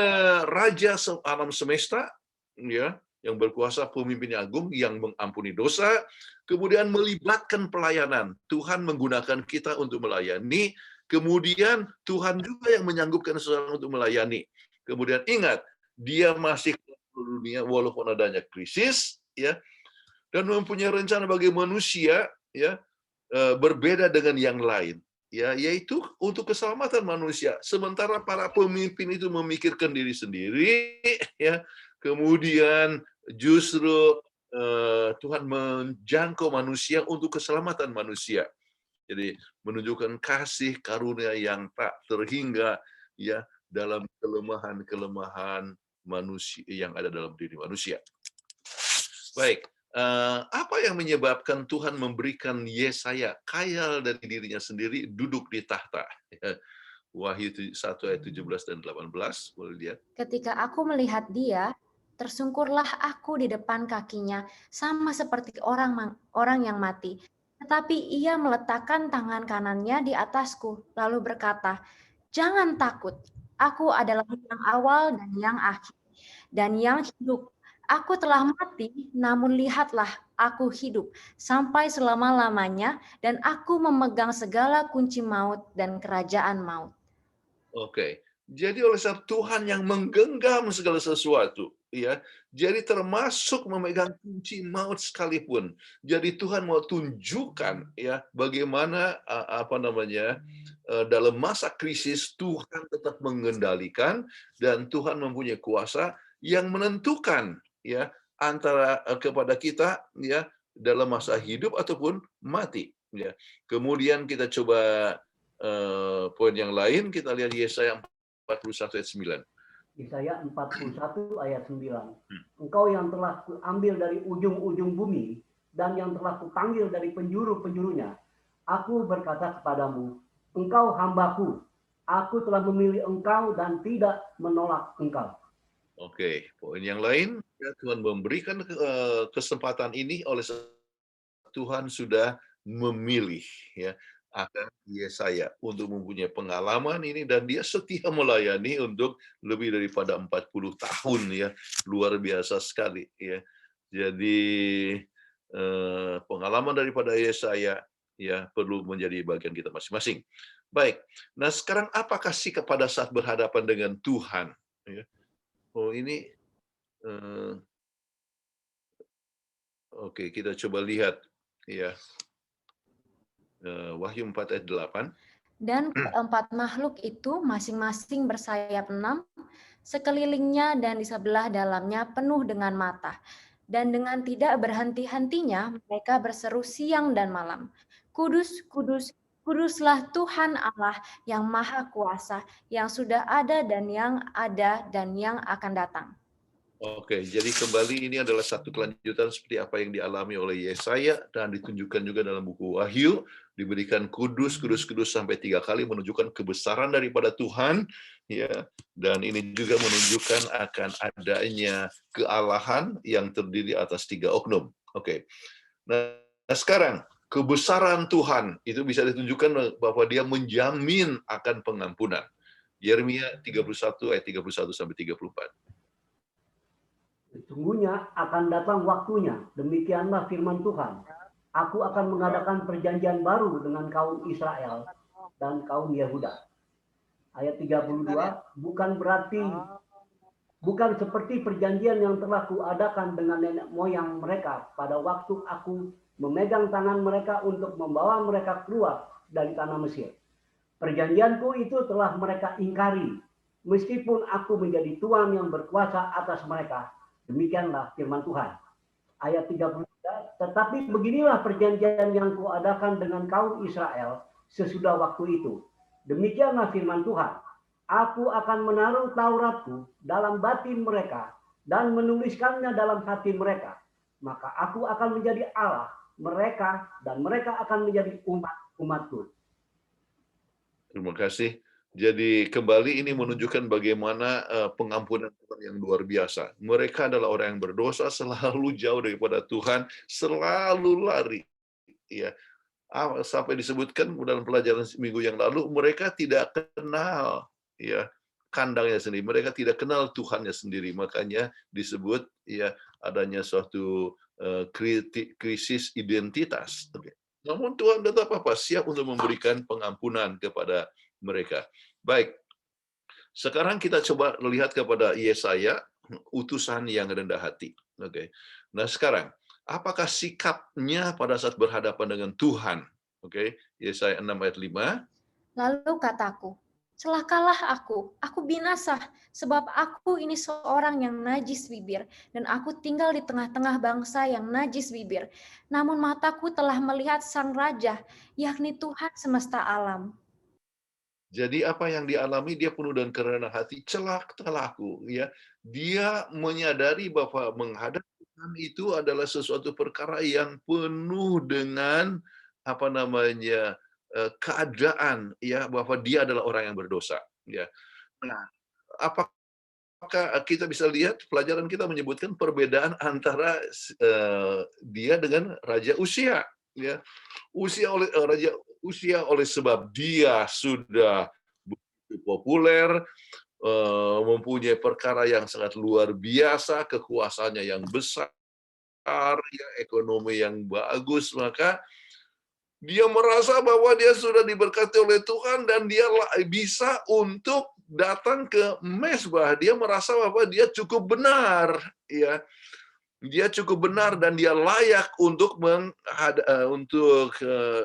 C: Raja alam semesta, ya, yang berkuasa, pemimpin yang agung, yang mengampuni dosa, kemudian melibatkan pelayanan. Tuhan menggunakan kita untuk melayani, kemudian Tuhan juga yang menyanggupkan seseorang untuk melayani. Kemudian ingat, dia masih ke dunia walaupun adanya krisis, ya, dan mempunyai rencana bagi manusia, ya, berbeda dengan yang lain, ya, yaitu untuk keselamatan manusia. Sementara para pemimpin itu memikirkan diri sendiri, ya, kemudian justru Tuhan menjangkau manusia untuk keselamatan manusia. Jadi menunjukkan kasih karunia yang tak terhingga, ya, dalam kelemahan-kelemahan manusia yang ada dalam diri manusia. Baik, apa yang menyebabkan Tuhan memberikan Yesaya khayal dari dirinya sendiri duduk di tahta? Wahyu 1 ayat 17 dan 18, boleh lihat.
G: Ketika aku melihat dia, tersungkurlah aku di depan kakinya, sama seperti orang yang mati. Tetapi ia meletakkan tangan kanannya di atasku, lalu berkata, "Jangan takut, aku adalah yang awal dan yang akhir, dan yang hidup. Aku telah mati, namun lihatlah, aku hidup sampai selama-lamanya, dan aku memegang segala kunci maut dan kerajaan maut."
C: Oke. Jadi oleh sebab Tuhan yang menggenggam segala sesuatu, ya. Jadi termasuk memegang kunci maut sekalipun. Jadi Tuhan mau tunjukkan, ya, bagaimana dalam masa krisis Tuhan tetap mengendalikan, dan Tuhan mempunyai kuasa yang menentukan, ya, antara kepada kita, ya, dalam masa hidup ataupun mati. Ya. Kemudian kita coba poin yang lain, kita lihat Yesaya 41 ayat 9.
F: Yesaya 41 ayat 9. Engkau yang telah kuambil dari ujung-ujung bumi dan yang telah kupanggil dari penjuru-penjurunya. Aku berkata kepadamu, engkau hambaku. Aku telah memilih engkau dan tidak menolak engkau.
C: Oke, poin yang lain, ya, Tuhan memberikan kesempatan ini oleh Tuhan sudah memilih ya akan Yesaya untuk mempunyai pengalaman ini, dan dia setia melayani untuk lebih daripada 40 tahun ya, luar biasa sekali ya. Jadi pengalaman daripada Yesaya ya perlu menjadi bagian kita masing-masing. Baik, nah sekarang apakah sikap pada saat berhadapan dengan Tuhan? Ya. Oh ini, oke, kita coba lihat ya. Wahyu 4 ayat 8.
G: Dan keempat makhluk itu masing-masing bersayap 6, sekelilingnya dan di sebelah dalamnya penuh dengan mata. Dan dengan tidak berhenti-hentinya mereka berseru siang dan malam, Kudus, kudus, kuduslah Tuhan Allah yang Maha Kuasa, yang sudah ada dan yang akan datang.
C: Oke, jadi kembali ini adalah satu kelanjutan seperti apa yang dialami oleh Yesaya dan ditunjukkan juga dalam buku Wahyu, diberikan kudus, kudus, kudus sampai 3 kali menunjukkan kebesaran daripada Tuhan, ya. Dan ini juga menunjukkan akan adanya kealahan yang terdiri atas 3 oknum. Oke. Nah, sekarang kebesaran Tuhan itu bisa ditunjukkan bahwa dia menjamin akan pengampunan. Yeremia 31 ayat 31 sampai 34.
F: Sesungguhnya akan datang waktunya, demikianlah firman Tuhan. Aku akan mengadakan perjanjian baru dengan kaum Israel dan kaum Yehuda. Ayat 32, bukan seperti perjanjian yang telah kuadakan dengan nenek moyang mereka pada waktu aku memegang tangan mereka untuk membawa mereka keluar dari tanah Mesir. Perjanjianku itu telah mereka ingkari, meskipun aku menjadi Tuhan yang berkuasa atas mereka. Demikianlah firman Tuhan. Ayat 33, tetapi beginilah perjanjian yang kuadakan dengan kaum Israel sesudah waktu itu. Demikianlah firman Tuhan. Aku akan menaruh Tauratku dalam batin mereka dan menuliskannya dalam hati mereka. Maka aku akan menjadi Allah mereka dan mereka akan menjadi umatku.
C: Terima kasih. Jadi kembali ini menunjukkan bagaimana pengampunan Tuhan yang luar biasa. Mereka adalah orang yang berdosa, selalu jauh daripada Tuhan, selalu lari. Ya, sampai disebutkan dalam pelajaran minggu yang lalu, mereka tidak kenal ya kandangnya sendiri. Mereka tidak kenal Tuhannya sendiri. Makanya disebut ya adanya suatu krisis identitas. Namun Tuhan tetap siap untuk memberikan pengampunan kepada mereka. Baik, sekarang kita coba lihat kepada Yesaya, utusan yang rendah hati. Oke. Nah sekarang, apakah sikapnya pada saat berhadapan dengan Tuhan? Oke, Yesaya 6 ayat 5.
G: Lalu kataku, celakalah aku binasa, sebab aku ini seorang yang najis bibir, dan aku tinggal di tengah-tengah bangsa yang najis bibir. Namun mataku telah melihat Sang Raja, yakni Tuhan semesta alam.
C: Jadi apa yang dialami, dia penuh dengan kerendahan hati, celakalah aku. Ya, dia menyadari bahwa menghadap Tuhan itu adalah sesuatu perkara yang penuh dengan keadaan ya bahwa dia adalah orang yang berdosa. Ya, nah apakah kita bisa lihat pelajaran kita menyebutkan perbedaan antara dia dengan Raja Uzia. Ya, Raja Uzia oleh sebab dia sudah begitu populer, mempunyai perkara yang sangat luar biasa, kekuasaannya yang besar, ya, ekonomi yang bagus, maka dia merasa bahwa dia sudah diberkati oleh Tuhan dan dia bisa untuk datang ke mezbah. Dia merasa bahwa dia cukup benar, ya. Dia cukup benar dan dia layak untuk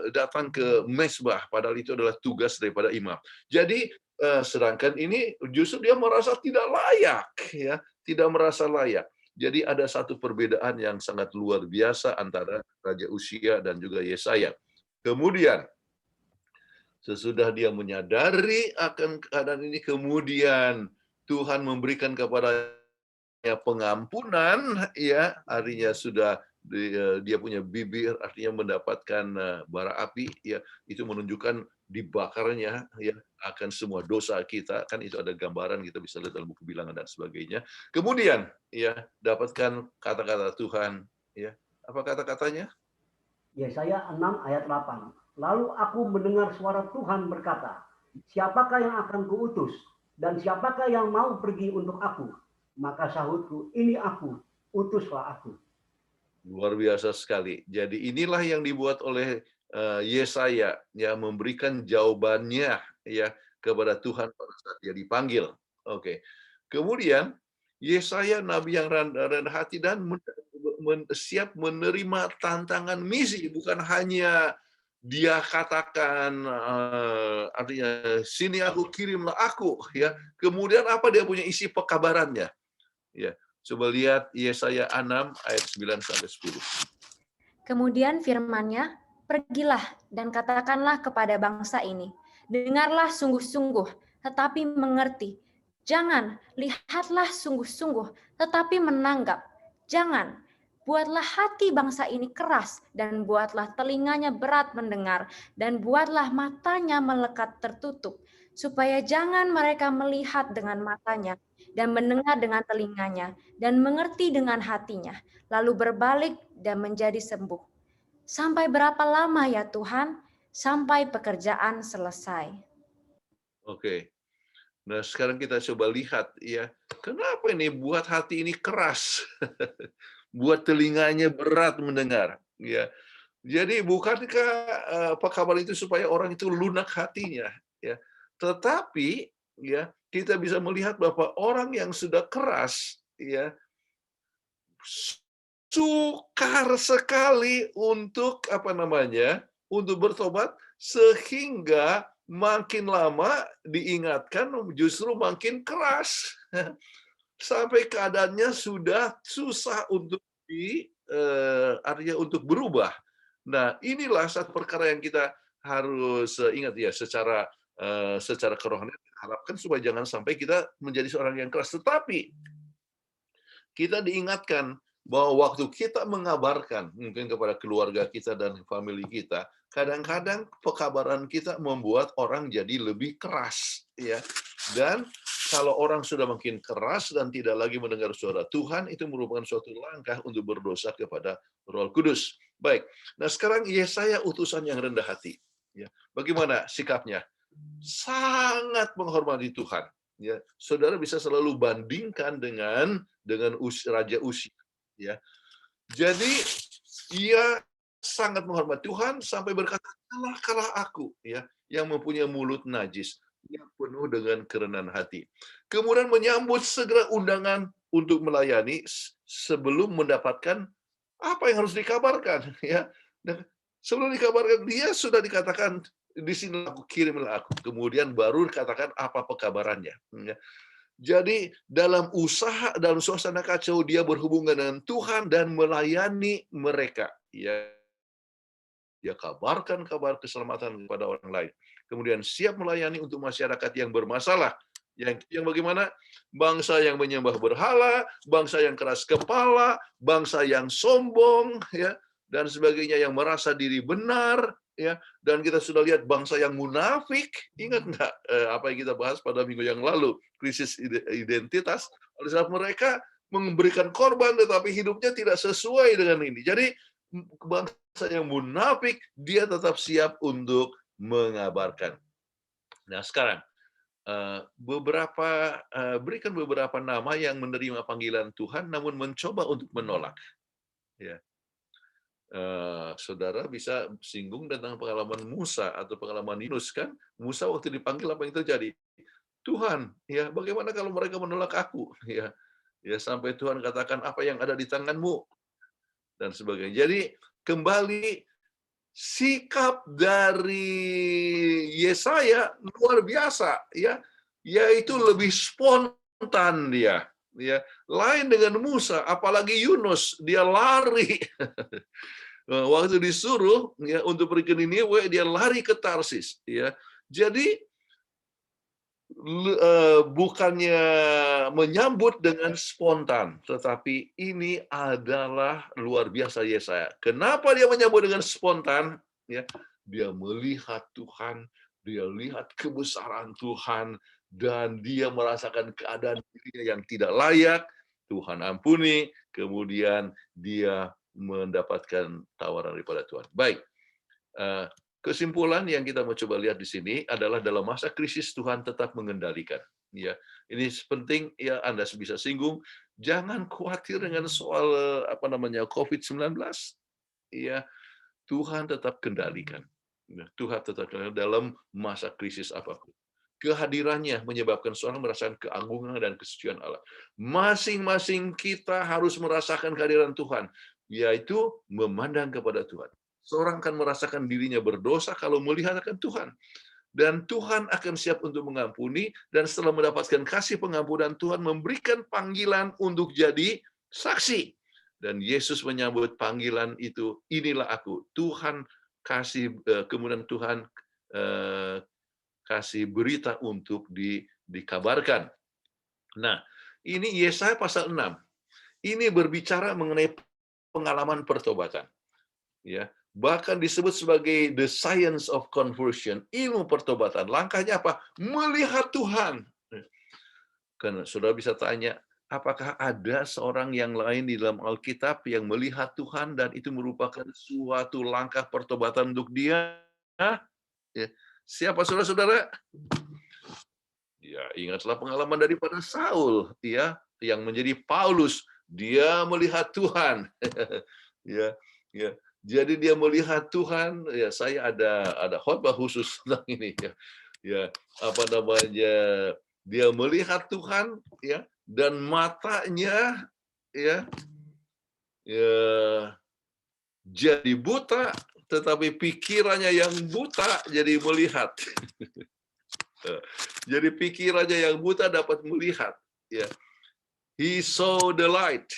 C: datang ke mezbah, padahal itu adalah tugas daripada imam. Jadi sedangkan ini justru dia merasa tidak layak, ya, tidak merasa layak. Jadi ada satu perbedaan yang sangat luar biasa antara Raja Uzia dan juga Yesaya. Kemudian sesudah dia menyadari akan keadaan ini, kemudian Tuhan memberikan kepadanya pengampunan, ya, artinya sudah dia punya bibir, artinya mendapatkan bara api, ya, itu menunjukkan dibakarnya, ya, akan semua dosa kita, kan itu ada gambaran, kita bisa lihat dalam buku Bilangan dan sebagainya. Kemudian, ya, dapatkan kata-kata Tuhan, ya, apa kata-katanya?
F: Yesaya 6 ayat 8. Lalu aku mendengar suara Tuhan berkata, siapakah yang akan kuutus dan siapakah yang mau pergi untuk aku? Maka sahutku, ini aku, utuslah aku.
C: Luar biasa sekali. Jadi inilah yang dibuat oleh Yesaya, yang memberikan jawabannya, ya, kepada Tuhan pada saat dia dipanggil. Oke. Kemudian Yesaya nabi yang rendah hati dan siap menerima tantangan misi, bukan hanya dia katakan artinya sini aku, kirimlah aku, ya. Kemudian apa dia punya isi pekabarannya? Ya. Coba lihat Yesaya 6 ayat 9 sampai 10.
G: Kemudian firman-Nya, pergilah dan katakanlah kepada bangsa ini, dengarlah sungguh-sungguh, tetapi mengerti. Jangan, lihatlah sungguh-sungguh, tetapi menanggap. Jangan, buatlah hati bangsa ini keras, dan buatlah telinganya berat mendengar, dan buatlah matanya melekat tertutup, supaya jangan mereka melihat dengan matanya, dan mendengar dengan telinganya, dan mengerti dengan hatinya, lalu berbalik dan menjadi sembuh. Sampai berapa lama ya Tuhan? Sampai pekerjaan selesai.
C: Oke. Nah, sekarang kita coba lihat, ya, kenapa ini buat hati ini keras? Buat telinganya berat mendengar, ya. Jadi bukankah apa kabar itu supaya orang itu lunak hatinya, ya. Tetapi, ya, kita bisa melihat bahwa orang yang sudah keras, ya, sukar sekali untuk untuk bertobat, sehingga makin lama diingatkan justru makin keras sampai keadaannya sudah susah untuk artinya untuk berubah. Nah, inilah satu perkara yang kita harus ingat, ya, secara kerohanian kita harapkan supaya jangan sampai kita menjadi seorang yang keras. Tetapi kita diingatkan bahwa waktu kita mengabarkan mungkin kepada keluarga kita dan famili kita, kadang-kadang pekabaran kita membuat orang jadi lebih keras, ya. Dan kalau orang sudah makin keras dan tidak lagi mendengar suara Tuhan, itu merupakan suatu langkah untuk berdosa kepada Roh Kudus. Baik. Nah, sekarang Yesaya utusan yang rendah hati, ya. Bagaimana sikapnya? Sangat menghormati Tuhan, ya. Saudara bisa selalu bandingkan dengan Raja Uzia, ya. Jadi ia sangat menghormati Tuhan sampai berkata, celakalah aku, ya, yang mempunyai mulut najis, yang penuh dengan kerendahan hati. Kemudian menyambut segera undangan untuk melayani sebelum mendapatkan apa yang harus dikabarkan, ya. Dan sebelum dikabarkan, dia sudah dikatakan di sini aku, kirimlah aku. Kemudian baru dikatakan apa pekabarannya, ya. Jadi dalam suasana kacau dia berhubungan dengan Tuhan dan melayani mereka, ya. Dia kabarkan kabar keselamatan kepada orang lain. Kemudian siap melayani untuk masyarakat yang bermasalah. Yang bagaimana? Bangsa yang menyembah berhala, bangsa yang keras kepala, bangsa yang sombong, ya, dan sebagainya, yang merasa diri benar, ya. Dan kita sudah lihat bangsa yang munafik. Ingat nggak apa yang kita bahas pada minggu yang lalu, krisis identitas. Oleh sebab mereka memberikan korban tetapi hidupnya tidak sesuai dengan ini. Jadi bangsa yang munafik, dia tetap siap untuk mengabarkan. Nah, sekarang berikan beberapa nama yang menerima panggilan Tuhan namun mencoba untuk menolak, ya. Saudara bisa singgung tentang pengalaman Musa atau pengalaman Yunus, kan? Musa waktu dipanggil apa yang terjadi? Tuhan, ya, bagaimana kalau mereka menolak aku, ya. Ya, sampai Tuhan katakan apa yang ada di tanganmu dan sebagainya. Jadi kembali sikap dari Yesaya luar biasa, ya, yaitu lebih spontan dia, Ya, lain dengan Musa, apalagi Yunus, dia lari. Waktu disuruh ya untuk pergi ke Niniwe, dia lari ke Tarsis. Ya, jadi bukannya menyambut dengan spontan, tetapi ini adalah luar biasa Yesaya. Kenapa dia menyambut dengan spontan? Ya, dia melihat Tuhan, dia lihat kebesaran Tuhan, dan dia merasakan keadaan dirinya yang tidak layak. Tuhan ampuni, kemudian dia mendapatkan tawaran daripada Tuhan. Baik. Kesimpulan yang kita mau coba lihat di sini adalah dalam masa krisis Tuhan tetap mengendalikan. Ya, ini penting ya Anda bisa singgung. Jangan khawatir dengan soal COVID-19. Ya, Tuhan tetap kendalikan. Tuhan tetap kendalikan dalam masa krisis apapun. Kehadirannya menyebabkan seorang merasakan keagungan dan kesucian Allah. Masing-masing kita harus merasakan kehadiran Tuhan, yaitu memandang kepada Tuhan. Seorang akan merasakan dirinya berdosa kalau melihat akan Tuhan. Dan Tuhan akan siap untuk mengampuni, dan setelah mendapatkan kasih pengampunan, Tuhan memberikan panggilan untuk jadi saksi. Dan Yesus menyambut panggilan itu, inilah aku. Tuhan kasih, kemudian Tuhan kasih berita untuk dikabarkan. Nah, ini Yesaya pasal 6. Ini berbicara mengenai pengalaman pertobatan. Ya, bahkan disebut sebagai the science of conversion, ilmu pertobatan. Langkahnya apa? Melihat Tuhan. Karena saudara bisa tanya, apakah ada seorang yang lain di dalam Alkitab yang melihat Tuhan dan itu merupakan suatu langkah pertobatan untuk dia? Ya. Siapa saudara-saudara? Ya, ingatlah pengalaman daripada Saul, ya, yang menjadi Paulus. Dia melihat Tuhan. Ya, ya. Jadi dia melihat Tuhan, ya saya ada khotbah khusus tentang ini ya. Ya, apa namanya? Dia melihat Tuhan ya dan matanya ya jadi buta, tetapi pikirannya yang buta jadi melihat. Jadi pikirannya yang buta dapat melihat ya. He saw the light.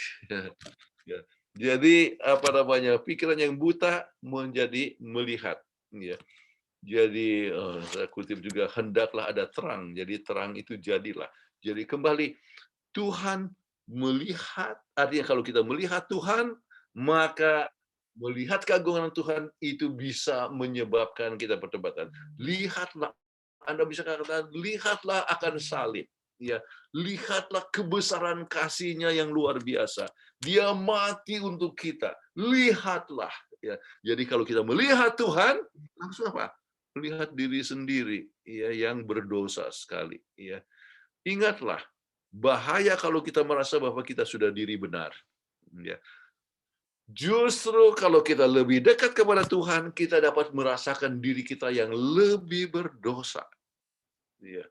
C: Ya. Jadi apa namanya, pikiran yang buta menjadi melihat. Ya. Jadi saya kutip juga, hendaklah ada terang. Jadi terang itu jadilah. Jadi kembali Tuhan melihat, artinya kalau kita melihat Tuhan, maka melihat keagungan Tuhan itu bisa menyebabkan kita pertobatan. Lihatlah, Anda bisa katakan, lihatlah akan salib. Ya, lihatlah kebesaran kasih-Nya yang luar biasa. Dia mati untuk kita. Lihatlah. Ya, jadi kalau kita melihat Tuhan, langsung apa? Melihat diri sendiri, ya, yang berdosa sekali. Ya, ingatlah, bahaya kalau kita merasa bahwa kita sudah diri benar. Ya. Justru kalau kita lebih dekat kepada Tuhan, kita dapat merasakan diri kita yang lebih berdosa. Ya.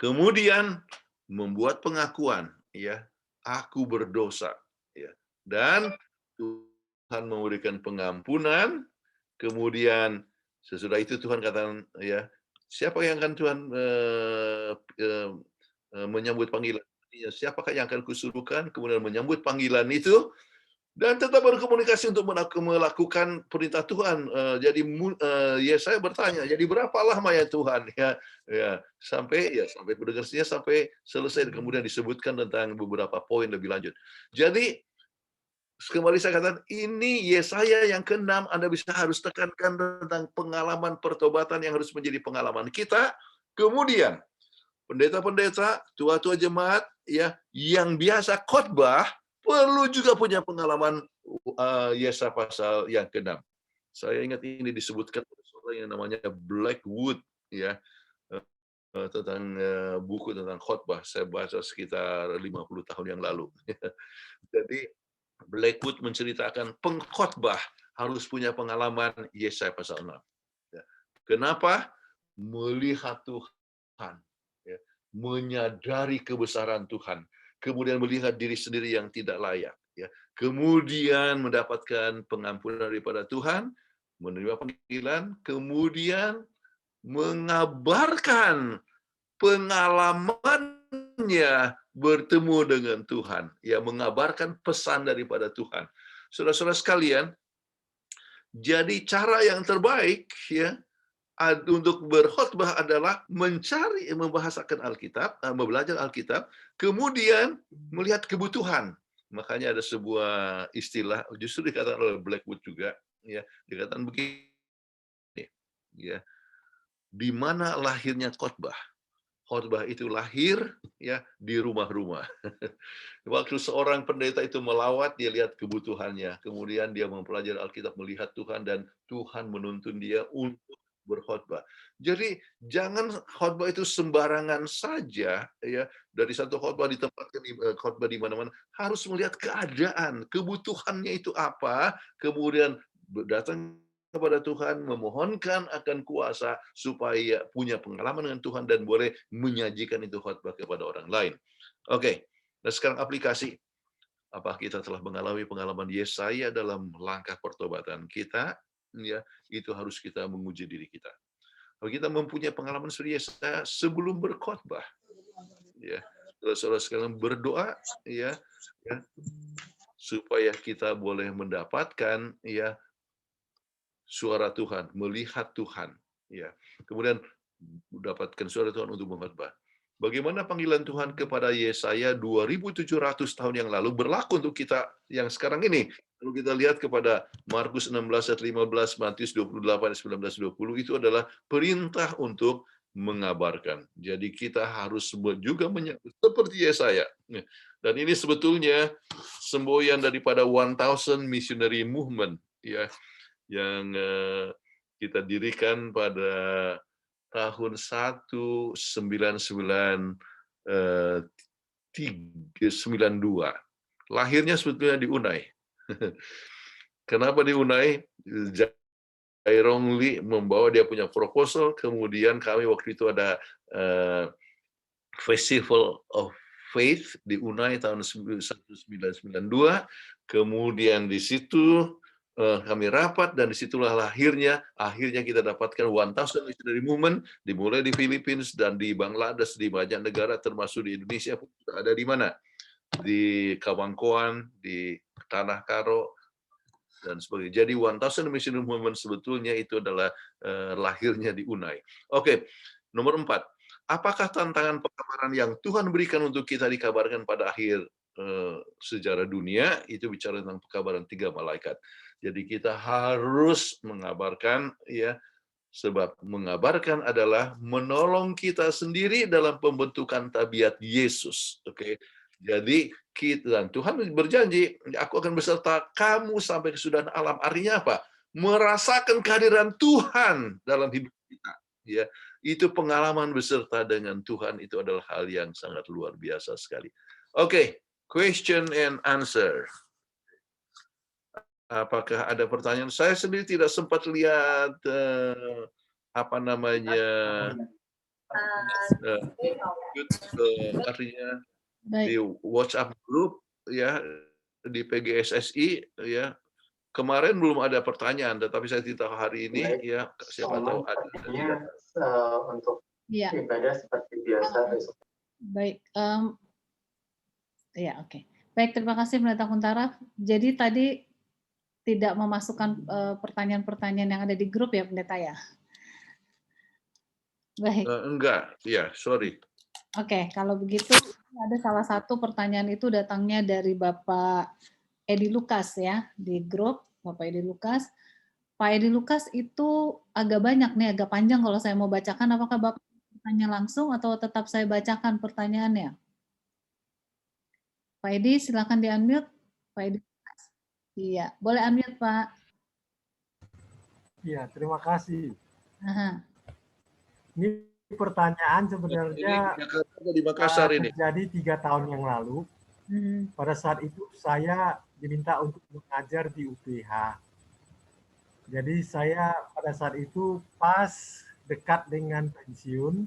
C: Kemudian membuat pengakuan, ya, aku berdosa, ya, dan Tuhan memberikan pengampunan. Kemudian sesudah itu Tuhan katakan, ya, siapa yang akan Tuhan menyambut panggilan? Siapakah yang akan kusuruhkan? Kemudian menyambut panggilan itu. Dan tetap berkomunikasi untuk melakukan perintah Tuhan. Jadi Yesaya bertanya, jadi berapa lama ya Tuhan? Ya sampai pendengarnya sampai selesai. Kemudian disebutkan tentang beberapa poin lebih lanjut. Jadi kembali saya katakan, ini Yesaya yang ke-6, Anda harus tekankan tentang pengalaman pertobatan yang harus menjadi pengalaman kita. Kemudian pendeta-pendeta, tua-tua jemaat, ya, yang biasa khotbah perlu juga punya pengalaman Yesaya pasal yang ke-6. Saya ingat ini disebutkan oleh seorang yang namanya Blackwood, ya, tentang buku tentang khotbah. Saya baca sekitar 50 tahun yang lalu. Jadi Blackwood menceritakan pengkhotbah harus punya pengalaman Yesaya pasal 6. Ya. Kenapa? Melihat Tuhan, ya, menyadari kebesaran Tuhan, kemudian melihat diri sendiri yang tidak layak, ya, kemudian mendapatkan pengampunan daripada Tuhan, menerima panggilan, kemudian mengabarkan pengalamannya bertemu dengan Tuhan, ya mengabarkan pesan daripada Tuhan. Saudara-saudara sekalian, jadi cara yang terbaik ya untuk berkhotbah adalah mencari, membahasakan Alkitab, belajar Alkitab, kemudian melihat kebutuhan. Makanya ada sebuah istilah, justru dikatakan oleh Blackwood juga, ya dikatakan begini, ya, di mana lahirnya khotbah? Khotbah itu lahir ya di rumah-rumah. Waktu seorang pendeta itu melawat, dia lihat kebutuhannya, kemudian dia mempelajari Alkitab, melihat Tuhan, dan Tuhan menuntun dia untuk berkhotbah. Jadi jangan khotbah itu sembarangan saja ya, dari satu khotbah ditempatkan di khotbah di mana-mana, harus melihat keadaan, kebutuhannya itu apa, kemudian datang kepada Tuhan, memohonkan akan kuasa supaya punya pengalaman dengan Tuhan dan boleh menyajikan itu khotbah kepada orang lain. Oke, nah sekarang aplikasi. Apa kita telah mengalami pengalaman Yesaya dalam langkah pertobatan kita? Ya, itu harus kita menguji diri kita. Kalau kita mempunyai pengalaman seperti Yesaya sebelum berkhotbah, ya, saudara sekalian berdoa, ya, supaya kita boleh mendapatkan, ya, suara Tuhan, melihat Tuhan, ya. Kemudian mendapatkan suara Tuhan untuk mengkhotbah. Bagaimana panggilan Tuhan kepada Yesaya 2700 tahun yang lalu berlaku untuk kita yang sekarang ini. Kalau kita lihat kepada Markus 16 ayat 15, Matius 28 ayat 19 20, itu adalah perintah untuk mengabarkan. Jadi kita harus juga menyambut seperti Yesaya. Dan ini sebetulnya semboyan daripada 1000 Missionary Movement, ya, yang kita dirikan pada tahun 1992. Lahirnya sebetulnya di Unai. Kenapa di Unai? Jairong Lee membawa, dia punya proposal, kemudian kami waktu itu ada Festival of Faith di Unai tahun 1992, kemudian di situ kami rapat, dan disitulah akhirnya kita dapatkan 1000 Missionary Movement, dimulai di Filipina dan di Bangladesh, di banyak negara termasuk di Indonesia pun ada, di mana? Di Kawangkoan, di Tanah Karo, dan sebagainya. Jadi 1000 Missionary Movement sebetulnya itu adalah lahirnya di Unai. Oke, nomor 4. Apakah tantangan pekabaran yang Tuhan berikan untuk kita dikabarkan pada akhir sejarah dunia? Itu bicara tentang pekabaran 3 malaikat. Jadi kita harus mengabarkan, ya, sebab mengabarkan adalah menolong kita sendiri dalam pembentukan tabiat Yesus. Oke. Jadi kita, dan Tuhan berjanji, aku akan beserta kamu sampai kesudahan alam. Artinya apa? Merasakan kehadiran Tuhan dalam hidup kita. Ya, itu pengalaman beserta dengan Tuhan, itu adalah hal yang sangat luar biasa sekali. Oke, question and answer. Apakah ada pertanyaan? Saya sendiri tidak sempat lihat artinya di WhatsApp group, ya, di PGSSI, ya. Kemarin belum ada pertanyaan, tetapi saya tidak tahu hari ini, ya, siapa tahu ada.
H: Untuk ibadah seperti biasa.
A: Baik, ya, oke. Baik, terima kasih Pendeta Kuntara. Jadi tadi tidak memasukkan pertanyaan-pertanyaan yang ada di grup ya, Pendeta, ya? Baik.
C: Enggak, ya, sorry.
A: Oke, kalau begitu ada salah satu pertanyaan itu datangnya dari Bapak Edi Lukas, ya, di grup Bapak Edi Lukas. Pak Edi Lukas itu agak banyak nih, agak panjang kalau saya mau bacakan. Apakah Bapak bertanya langsung atau tetap saya bacakan pertanyaannya? Pak Edi, silakan di-unmute. Pak Edi. Iya, boleh unmute, Pak.
I: Iya, terima kasih.
A: Aha.
I: Ini pertanyaan sebenarnya
C: di Makassar ini.
I: Terjadi 3 tahun yang lalu. Pada saat itu saya diminta untuk mengajar di UPH. Jadi saya pada saat itu pas dekat dengan pensiun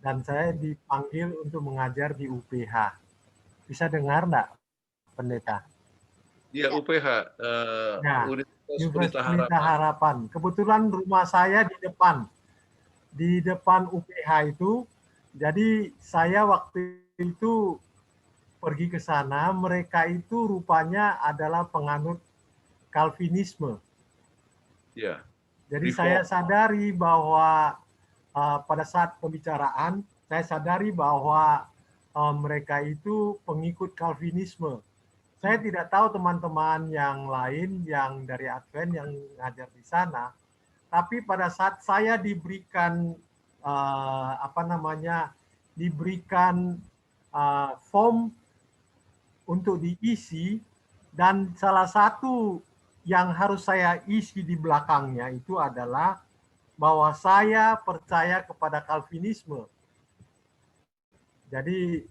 I: dan saya dipanggil untuk mengajar di UPH. Bisa dengar enggak, Pendeta?
C: Iya, UPH.
I: Universitas Pelita Harapan. Kebetulan rumah saya di depan UPH itu. Jadi saya waktu itu pergi ke sana, mereka itu rupanya adalah penganut Calvinisme.
C: Ya.
I: Jadi saya sadari bahwa pada saat pembicaraan, saya sadari bahwa mereka itu pengikut Calvinisme. Saya tidak tahu teman-teman yang lain yang dari Advent yang ngajar di sana, tapi pada saat saya diberikan diberikan form untuk diisi, dan salah satu yang harus saya isi di belakangnya itu adalah bahwa saya percaya kepada Calvinisme. Jadi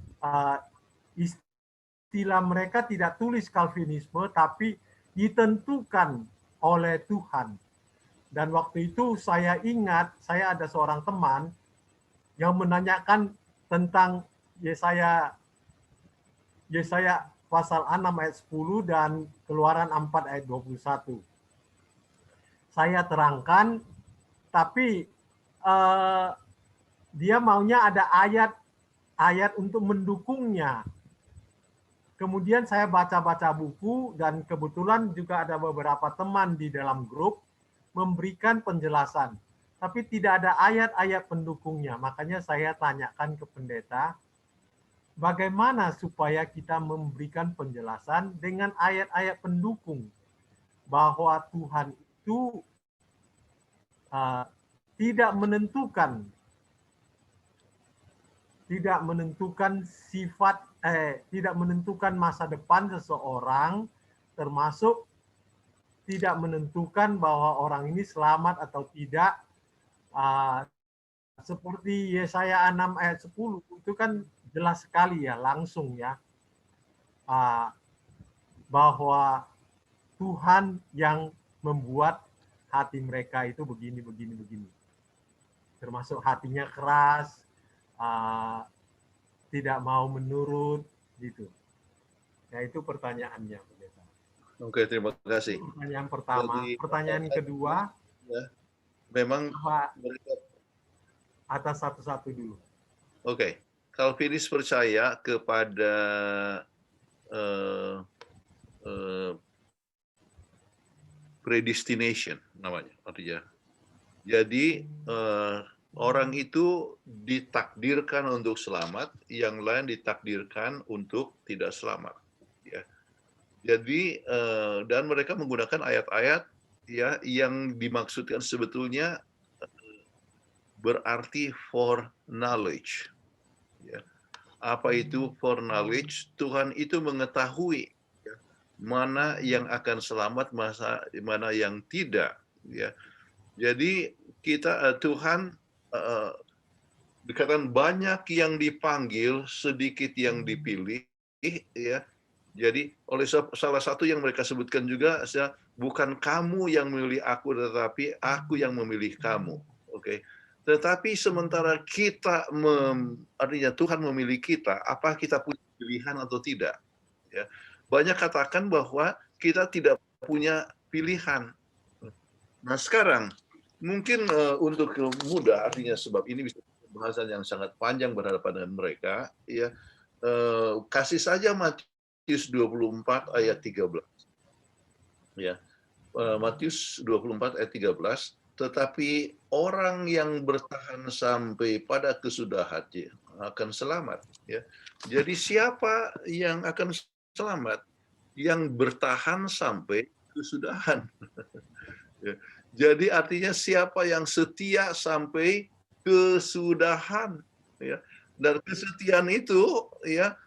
I: istilah mereka tidak tulis Calvinisme, tapi ditentukan oleh Tuhan. Dan waktu itu saya ingat, saya ada seorang teman yang menanyakan tentang Yesaya pasal 6 ayat 10 dan Keluaran 4 ayat 21. Saya terangkan, tapi dia maunya ada ayat untuk mendukungnya. Kemudian saya baca-baca buku, dan kebetulan juga ada beberapa teman di dalam grup memberikan penjelasan. Tapi tidak ada ayat-ayat pendukungnya. Makanya saya tanyakan ke pendeta, bagaimana supaya kita memberikan penjelasan dengan ayat-ayat pendukung bahwa Tuhan itu tidak menentukan sifat, tidak menentukan masa depan seseorang, termasuk tidak menentukan bahwa orang ini selamat atau tidak. Seperti Yesaya 6 ayat 10 itu kan jelas sekali ya, langsung ya, bahwa Tuhan yang membuat hati mereka itu begini. Termasuk hatinya keras, tidak mau menurut, gitu. Ya, itu pertanyaannya.
C: Oke, terima kasih.
I: Pertanyaan pertama. Jadi, pertanyaan kedua,
C: ya, memang mereka
I: atas satu-satu dulu.
C: Oke. Calvinis percaya kepada predestination namanya, artinya. Jadi orang itu ditakdirkan untuk selamat, yang lain ditakdirkan untuk tidak selamat. Ya. Jadi dan mereka menggunakan ayat-ayat ya yang dimaksudkan sebetulnya berarti for knowledge. Ya. Apa itu for knowledge? Tuhan itu mengetahui ya, mana yang akan selamat, mana yang tidak. Ya. Jadi kita Tuhan dikatakan banyak yang dipanggil, sedikit yang dipilih. Ya. Jadi oleh salah satu yang mereka sebutkan juga, bukan kamu yang memilih aku, tetapi aku yang memilih kamu. Oke. Tetapi sementara kita, artinya Tuhan memilih kita, apa kita punya pilihan atau tidak? Ya. Banyak katakan bahwa kita tidak punya pilihan. Nah sekarang, mungkin untuk muda, artinya sebab ini bisa pembahasan yang sangat panjang berhadapan dengan mereka, ya kasih saja Matius 24 ayat 13. Ya. Matius 24 ayat 13. Tetapi orang yang bertahan sampai pada kesudahan akan selamat. Ya. Jadi siapa yang akan selamat? Yang bertahan sampai kesudahan. Ya. Jadi artinya siapa yang setia sampai kesudahan. Ya. Dan kesetiaan itu ya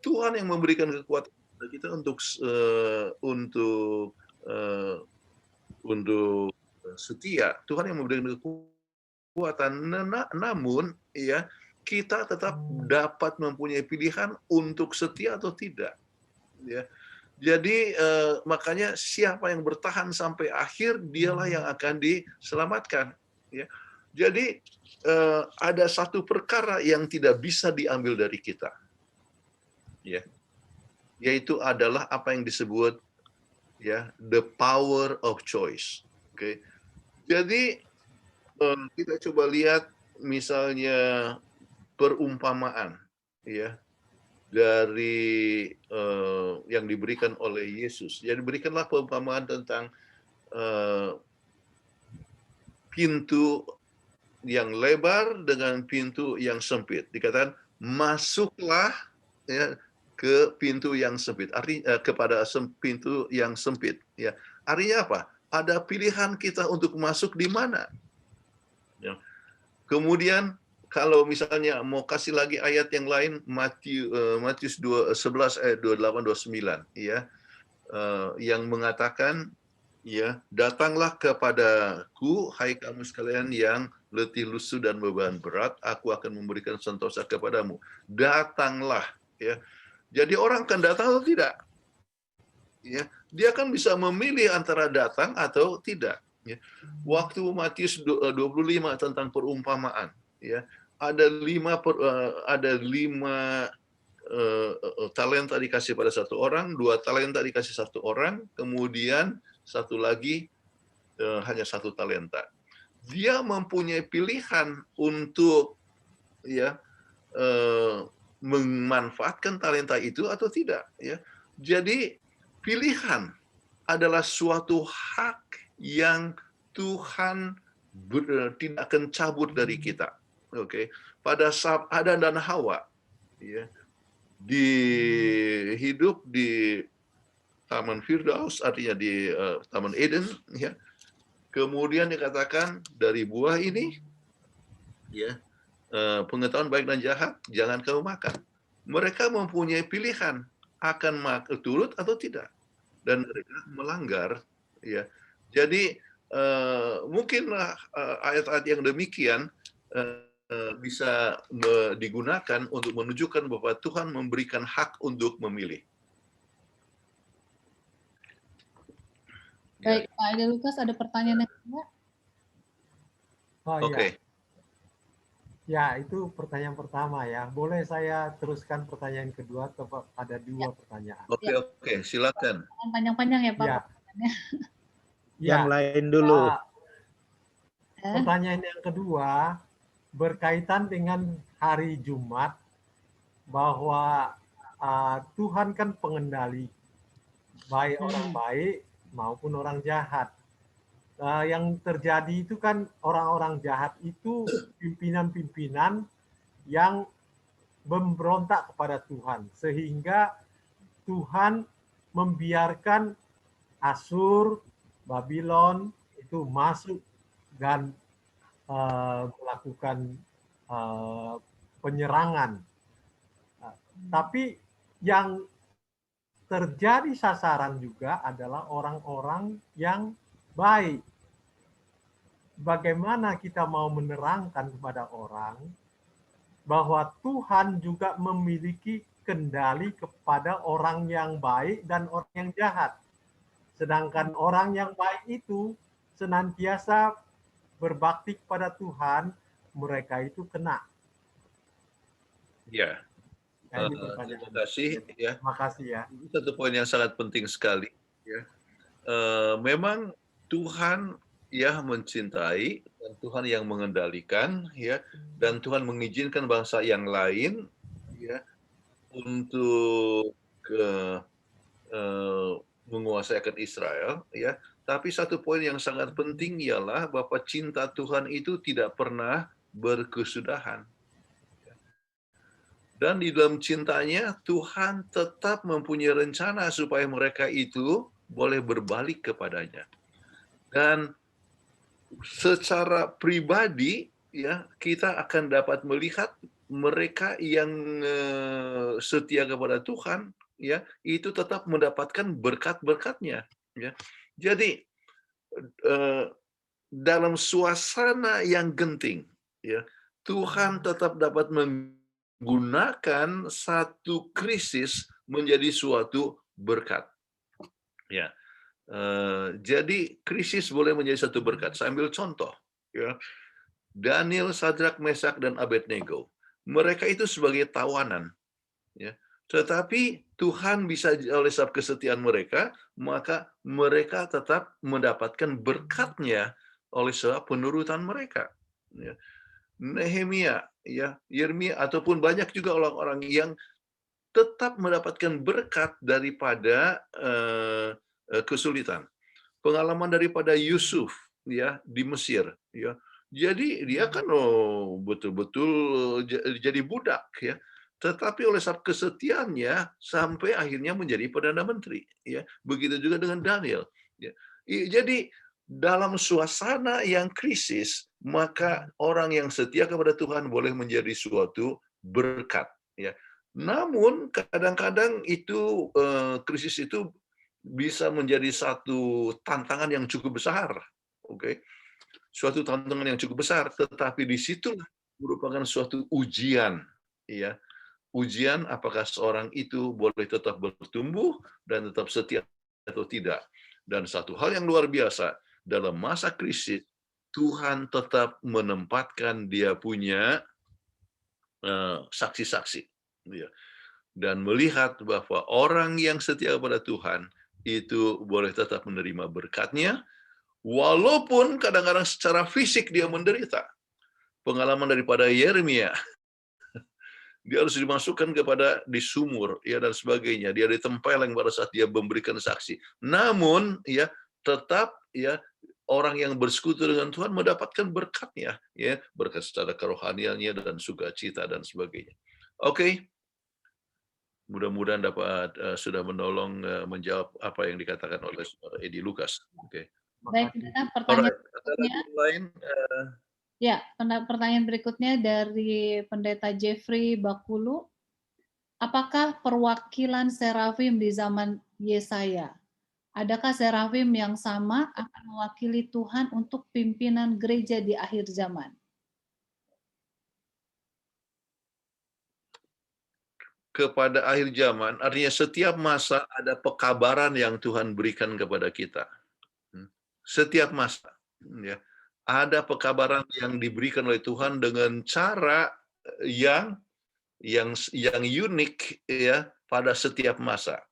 C: Tuhan yang memberikan kekuatan kita untuk setia. Tuhan yang memberikan kekuatan. Namun ya kita tetap dapat mempunyai pilihan untuk setia atau tidak. Ya. Jadi makanya siapa yang bertahan sampai akhir, dialah yang akan diselamatkan. Ya. Jadi ada satu perkara yang tidak bisa diambil dari kita, ya, yaitu adalah apa yang disebut ya the power of choice. Oke. Jadi kita coba lihat misalnya perumpamaan, ya. dari yang diberikan oleh Yesus. Jadi berikanlah perumpamaan tentang pintu yang lebar dengan pintu yang sempit. Dikatakan masuklah ya ke pintu yang sempit. Artinya kepada pintu yang sempit. Ya, artinya apa? Ada pilihan kita untuk masuk di mana. Ya. Kemudian kalau misalnya mau kasih lagi ayat yang lain, Matius 11 ayat 28-29, ya, yang mengatakan, ya, datanglah kepadaku, hai kamu sekalian yang letih lesu dan beban berat, aku akan memberikan sentosa kepadamu. Datanglah, ya. Jadi orang akan datang atau tidak? Ya, dia kan bisa memilih antara datang atau tidak. Ya. Waktu Matius 25 tentang perumpamaan, ya, ada lima talenta dikasih pada satu orang, 2 talenta dikasih satu orang, kemudian satu lagi hanya 1 talenta. Dia mempunyai pilihan untuk ya memanfaatkan talenta itu atau tidak. Ya, jadi pilihan adalah suatu hak yang Tuhan tidak akan cabut dari kita. Oke, pada saat Adam dan Hawa, ya, hidup di Taman Firdaus, artinya di Taman Eden, ya. Kemudian dikatakan dari buah ini, ya, pengetahuan baik dan jahat jangan kamu makan. Mereka mempunyai pilihan akan turut atau tidak, dan mereka melanggar, ya. Jadi mungkin ayat-ayat yang demikian bisa digunakan untuk menunjukkan bahwa Tuhan memberikan hak untuk memilih.
A: Baik, Pak Ade Lukas, ada pertanyaan yang kedua?
I: Oh,
C: Oke.
I: Ya, itu pertanyaan pertama ya. Boleh saya teruskan pertanyaan kedua atau ada 2 pertanyaan?
C: Oke, silakan.
A: Panjang-panjang ya, Pak.
I: Ya.
B: Yang lain dulu.
I: Pertanyaan yang kedua berkaitan dengan hari Jumat, bahwa Tuhan kan pengendali baik orang baik maupun orang jahat. Yang terjadi itu kan orang-orang jahat itu pimpinan-pimpinan yang memberontak kepada Tuhan, sehingga Tuhan membiarkan Asyur, Babylon itu masuk dan melakukan penyerangan. Tapi yang terjadi sasaran juga adalah orang-orang yang baik. Bagaimana kita mau menerangkan kepada orang bahwa Tuhan juga memiliki kendali kepada orang yang baik dan orang yang jahat. Sedangkan orang yang baik itu senantiasa berbakti kepada Tuhan, mereka itu kena.
C: Ya. Terima kasih ya.
I: Terima kasih ya.
C: Ini satu poin yang sangat penting sekali. Ya. Memang Tuhan ya mencintai, dan Tuhan yang mengendalikan, ya, dan Tuhan mengizinkan bangsa yang lain, ya, untuk menguasai Israel, ya. Tapi satu poin yang sangat penting ialah bahwa cinta Tuhan itu tidak pernah berkesudahan. Dan di dalam cintanya, Tuhan tetap mempunyai rencana supaya mereka itu boleh berbalik kepadanya. Dan secara pribadi, ya, kita akan dapat melihat mereka yang setia kepada Tuhan, ya, itu tetap mendapatkan berkat-berkatnya. Ya. Jadi dalam suasana yang genting, ya, Tuhan tetap dapat menggunakan satu krisis menjadi suatu berkat. Ya. Jadi krisis boleh menjadi satu berkat. Saya ambil contoh, ya. Daniel, Sadrak, Mesak, dan Abednego. Mereka itu sebagai tawanan, ya. Tetapi Tuhan bisa, oleh sebab kesetiaan mereka, maka mereka tetap mendapatkan berkatnya oleh sebab penurutan mereka. Ya. Nehemia, ya, Yeremia, ataupun banyak juga orang-orang yang tetap mendapatkan berkat daripada kesulitan. Pengalaman daripada Yusuf ya di Mesir ya. Jadi dia kan betul-betul jadi budak ya. Tetapi oleh sebab kesetiaannya sampai akhirnya menjadi perdana menteri ya. Begitu juga dengan Daniel ya. Jadi dalam suasana yang krisis, maka orang yang setia kepada Tuhan boleh menjadi suatu berkat ya. Namun kadang-kadang itu krisis itu bisa menjadi satu tantangan yang cukup besar, oke? Suatu tantangan yang cukup besar, tetapi di situ merupakan suatu ujian, ya. Ujian apakah seorang itu boleh tetap bertumbuh dan tetap setia atau tidak. Dan satu hal yang luar biasa, dalam masa krisis, Tuhan tetap menempatkan dia punya saksi-saksi. Dan melihat bahwa orang yang setia kepada Tuhan, itu boleh tetap menerima berkat-Nya, walaupun kadang-kadang secara fisik dia menderita. Pengalaman daripada Yeremia, dia harus dimasukkan di sumur ya dan sebagainya. Dia ditempeleng pada saat dia memberikan saksi. Namun ya tetap ya orang yang bersekutu dengan Tuhan mendapatkan berkat-Nya, ya, berkat secara kerohaniannya dan sukacita dan sebagainya. Oke. Mudah-mudahan dapat sudah menolong menjawab apa yang dikatakan oleh Saudara Edi Lukas. Oke.
A: Baik, pertanyaan berikutnya. Ya, pertanyaan berikutnya dari Pendeta Jeffrey Bakulu. Apakah perwakilan serafim di zaman Yesaya? Adakah serafim yang sama akan mewakili Tuhan untuk pimpinan gereja di akhir zaman?
C: Kepada akhir zaman, artinya setiap masa ada pekabaran yang Tuhan berikan kepada kita. Setiap masa, ya, ada pekabaran yang diberikan oleh Tuhan dengan cara yang unik, ya, pada setiap masa.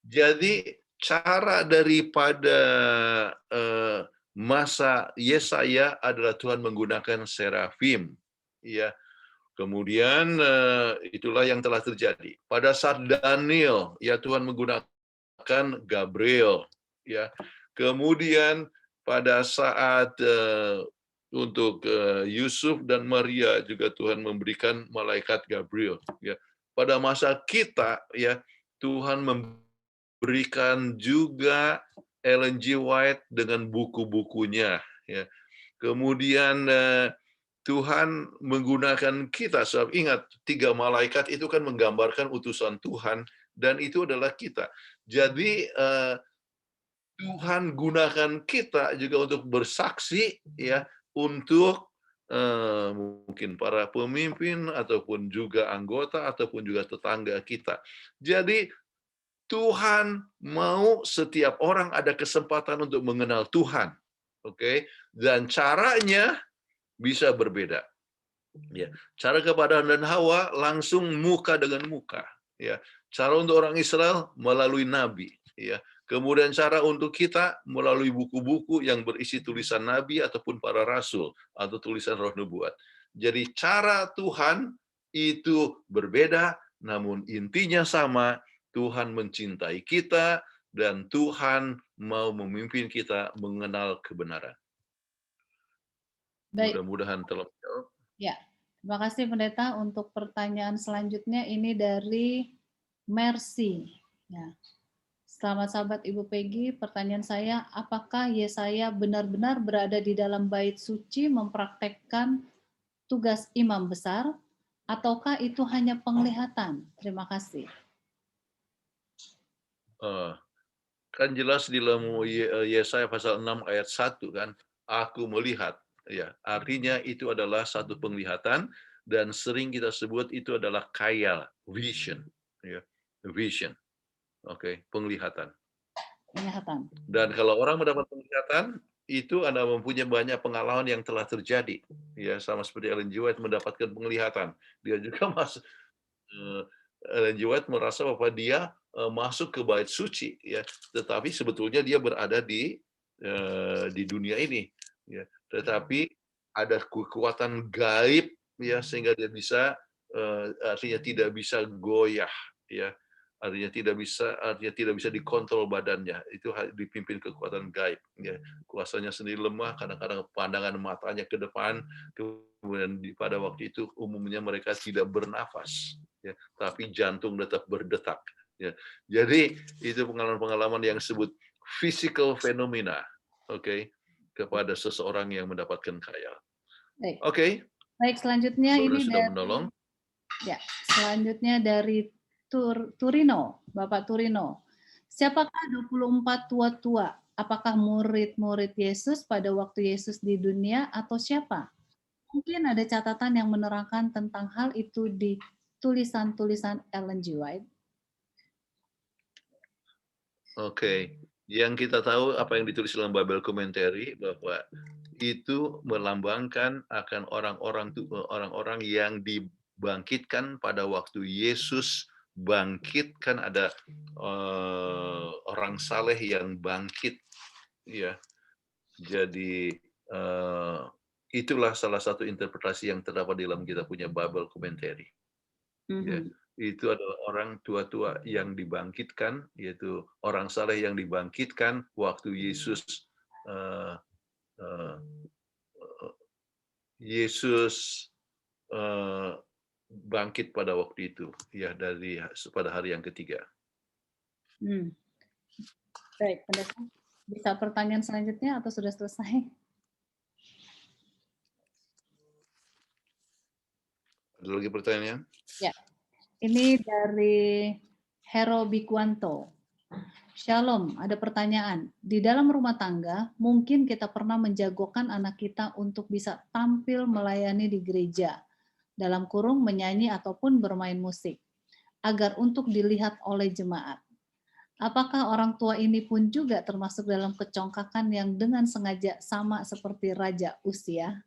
C: Jadi cara daripada masa Yesaya adalah Tuhan menggunakan serafim, ya. Kemudian itulah yang telah terjadi. Pada saat Daniel, ya Tuhan menggunakan Gabriel, ya. Kemudian pada saat untuk Yusuf dan Maria juga Tuhan memberikan malaikat Gabriel, ya. Pada masa kita, ya Tuhan memberikan juga Ellen G. White dengan buku-bukunya, ya. Kemudian Tuhan menggunakan kita, sebab ingat 3 malaikat itu kan menggambarkan utusan Tuhan dan itu adalah kita. Jadi Tuhan gunakan kita juga untuk bersaksi, ya, untuk mungkin para pemimpin ataupun juga anggota ataupun juga tetangga kita. Jadi Tuhan mau setiap orang ada kesempatan untuk mengenal Tuhan, oke? Dan caranya bisa berbeda. Ya, cara kepada Adam dan Hawa langsung muka dengan muka. Ya, cara untuk orang Israel melalui nabi. Ya, kemudian cara untuk kita melalui buku-buku yang berisi tulisan nabi ataupun para rasul atau tulisan roh nubuat. Jadi cara Tuhan itu berbeda, namun intinya sama. Tuhan mencintai kita dan Tuhan mau memimpin kita mengenal kebenaran. Mudah-mudahan telah menjawab.
A: Ya, terima kasih Pendeta. Untuk pertanyaan selanjutnya ini dari Mercy. Ya. Selamat sahabat Ibu Peggy, pertanyaan saya, apakah Yesaya benar-benar berada di dalam bait suci mempraktekkan tugas imam besar, ataukah itu hanya penglihatan? Terima kasih.
C: Kan jelas di dalam Yesaya pasal 6 ayat 1 kan, aku melihat. Ya, artinya itu adalah satu penglihatan dan sering kita sebut itu adalah khayal, vision, ya, vision. Oke, penglihatan.
A: Penglihatan.
C: Dan kalau orang mendapat penglihatan, itu Anda mempunyai banyak pengalaman yang telah terjadi. Ya, sama seperti Ellen G. White mendapatkan penglihatan. Dia juga Ellen G. White merasa bahwa dia masuk ke bait suci, ya, tetapi sebetulnya dia berada di dunia ini. Ya, tetapi ada kekuatan gaib, ya, sehingga dia bisa artinya tidak bisa goyah, ya. Artinya tidak bisa dikontrol badannya, itu dipimpin kekuatan gaib, ya. Kuasanya sendiri lemah, kadang-kadang pandangan matanya ke depan, kemudian pada waktu itu umumnya mereka tidak bernafas, ya, tapi jantung tetap berdetak, ya. Jadi itu pengalaman-pengalaman yang disebut physical phenomena, oke, kepada seseorang yang mendapatkan khayal. Oke.
A: Baik, selanjutnya ini
C: sudah
A: dari
C: menolong.
A: Ya, selanjutnya dari Turino, Bapak Turino. Siapakah 24 tua-tua? Apakah murid-murid Yesus pada waktu Yesus di dunia atau siapa? Mungkin ada catatan yang menerangkan tentang hal itu di tulisan-tulisan Ellen G. White.
C: Oke, yang kita tahu apa yang ditulis dalam Bible Commentary bahwa itu melambangkan akan orang-orang yang dibangkitkan pada waktu Yesus bangkit, kan ada orang saleh yang bangkit, ya. Jadi itulah salah satu interpretasi yang terdapat dalam kita punya Bible Commentary. Ya, itu adalah orang tua-tua yang dibangkitkan, yaitu orang saleh yang dibangkitkan waktu Yesus bangkit pada waktu itu, ya, pada hari yang ketiga.
A: Baik, pendeta, bisa pertanyaan selanjutnya atau sudah selesai?
C: Ada lagi pertanyaan?
A: Ya, ini dari Hero Bikwanto. Shalom, ada pertanyaan. Di dalam rumah tangga, mungkin kita pernah menjagokan anak kita untuk bisa tampil melayani di gereja, dalam kurung menyanyi ataupun bermain musik, agar untuk dilihat oleh jemaat. Apakah orang tua ini pun juga termasuk dalam kecongkakan yang dengan sengaja sama seperti Raja Uzia?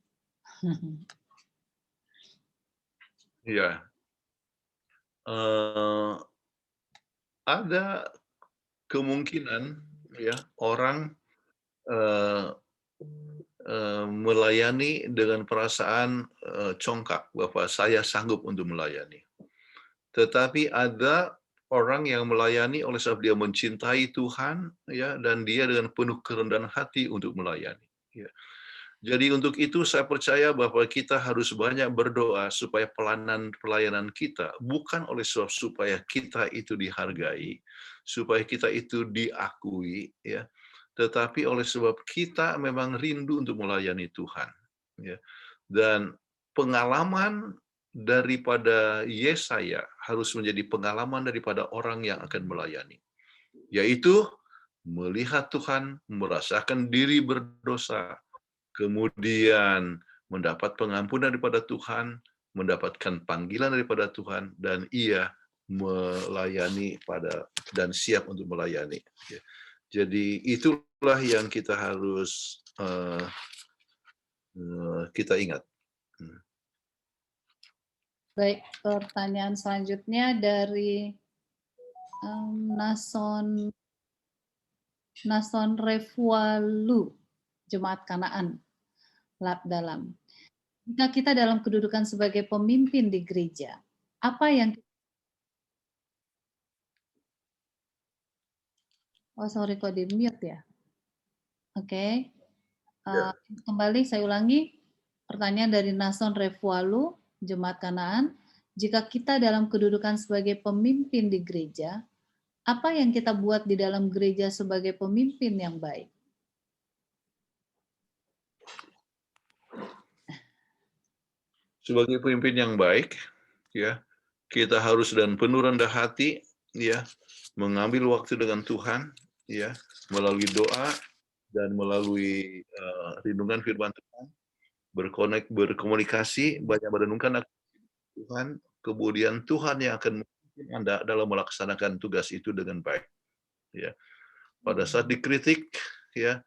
C: Ya, ada kemungkinan, ya, orang melayani dengan perasaan congkak bahwa saya sanggup untuk melayani. Tetapi ada orang yang melayani oleh sebab dia mencintai Tuhan, ya, dan dia dengan penuh kerendahan hati untuk melayani, ya. Jadi untuk itu saya percaya bahwa kita harus banyak berdoa supaya pelayanan kita bukan oleh sebab supaya kita itu dihargai, supaya kita itu diakui, ya, tetapi oleh sebab kita memang rindu untuk melayani Tuhan, ya. Dan pengalaman daripada Yesaya harus menjadi pengalaman daripada orang yang akan melayani, yaitu melihat Tuhan, merasakan diri berdosa, kemudian mendapat pengampunan daripada Tuhan, mendapatkan panggilan daripada Tuhan, dan ia melayani dan siap untuk melayani. Jadi itulah yang kita harus kita ingat.
A: Baik, pertanyaan selanjutnya dari Nason Refualu, Jemaat Kanaan, Lab Dalam. Jika kita dalam kedudukan sebagai pemimpin di gereja, apa yang sorry, kok di mute ya? Oke. Kembali saya ulangi pertanyaan dari Nason Refualu, Jemaat Kanaan. Jika kita dalam kedudukan sebagai pemimpin di gereja, apa yang kita buat di dalam gereja sebagai pemimpin yang baik?
C: Sebagai pemimpin yang baik, ya, kita harus dan penuh rendah hati, ya, mengambil waktu dengan Tuhan, ya, melalui doa dan melalui renungan firman Tuhan, berkomunikasi, banyak merenungkan Tuhan, kemudian Tuhan yang akan memimpin Anda dalam melaksanakan tugas itu dengan baik, ya. Pada saat dikritik, ya,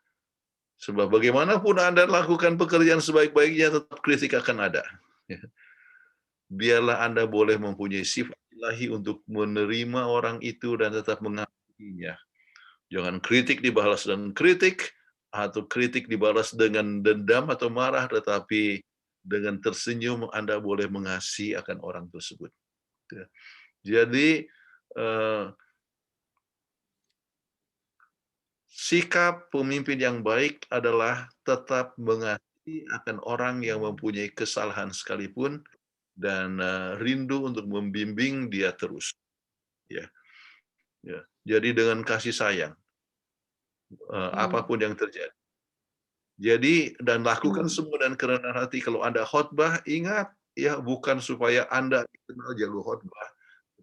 C: sebab bagaimanapun Anda lakukan pekerjaan sebaik-baiknya, tetap kritik akan ada. Ya. Biarlah Anda boleh mempunyai sifat ilahi untuk menerima orang itu dan tetap mengasihinya. Jangan kritik dibalas dengan kritik, atau kritik dibalas dengan dendam atau marah, tetapi dengan tersenyum Anda boleh mengasihi akan orang tersebut. Jadi sikap pemimpin yang baik adalah tetap mengasihi akan orang yang mempunyai kesalahan sekalipun dan rindu untuk membimbing dia terus. Ya, ya. Jadi dengan kasih sayang, apapun yang terjadi. Jadi dan lakukan semua dan kerendahan hati. Kalau Anda khotbah, ingat ya, bukan supaya Anda dikenal jago khotbah,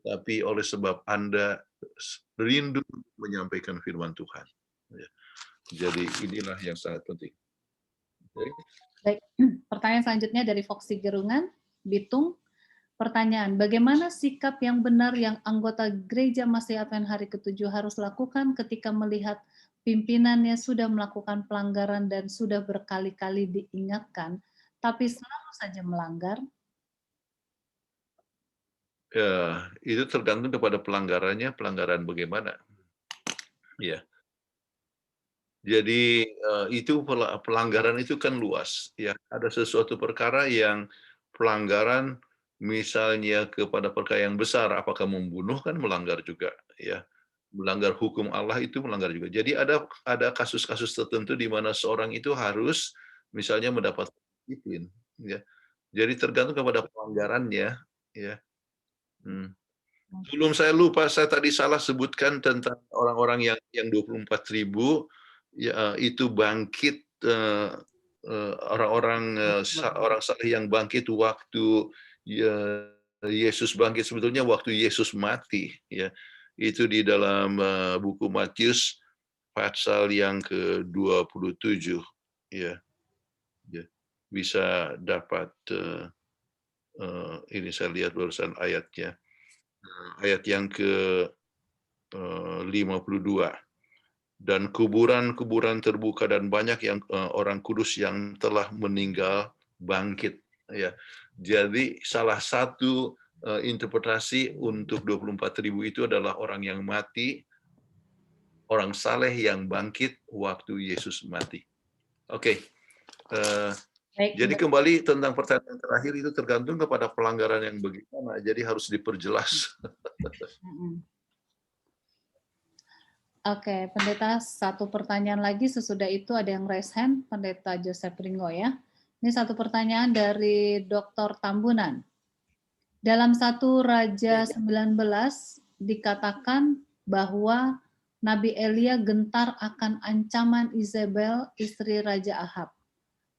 C: tapi oleh sebab Anda rindu menyampaikan firman Tuhan. Ya. Jadi inilah yang sangat penting.
A: Baik, pertanyaan selanjutnya dari Foxy Gerungan, Bitung. Pertanyaan, bagaimana sikap yang benar yang anggota Gereja Masih Advent Hari ke-7 harus lakukan ketika melihat pimpinannya sudah melakukan pelanggaran dan sudah berkali-kali diingatkan, tapi selalu saja melanggar?
C: Ya, itu tergantung kepada pelanggarannya, pelanggaran bagaimana. Ya. Jadi itu pelanggaran itu kan luas. Ya, ada sesuatu perkara yang pelanggaran misalnya kepada perkara yang besar, apakah membunuh kan melanggar juga, ya. Melanggar hukum Allah itu melanggar juga. Jadi ada kasus-kasus tertentu di mana seorang itu harus misalnya mendapat disiplin, ya. Jadi tergantung kepada pelanggarannya, ya. Sebelum saya lupa, saya tadi salah sebutkan tentang orang-orang yang 24.000 ya, itu bangkit, orang-orang orang saleh yang bangkit waktu Yesus bangkit, sebetulnya waktu Yesus mati, ya. Itu di dalam buku Matius pasal yang ke-27, ya. Bisa dapat ini saya lihat barusan ayatnya. Ayat yang ke-52. Dan kuburan-kuburan terbuka dan banyak yang orang kudus yang telah meninggal bangkit, ya. Jadi salah satu interpretasi untuk 24.000 itu adalah orang yang mati, orang saleh yang bangkit waktu Yesus mati. Oke. Jadi kembali tentang pertanyaan terakhir, itu tergantung kepada pelanggaran yang bagaimana, jadi harus diperjelas.
A: Oke, Pendeta, satu pertanyaan lagi sesudah itu ada yang raise hand, Pendeta Joseph Ringo, ya. Ini satu pertanyaan dari Dr. Tambunan. Dalam 1 Raja 19 dikatakan bahwa Nabi Elia gentar akan ancaman Izebel, istri Raja Ahab.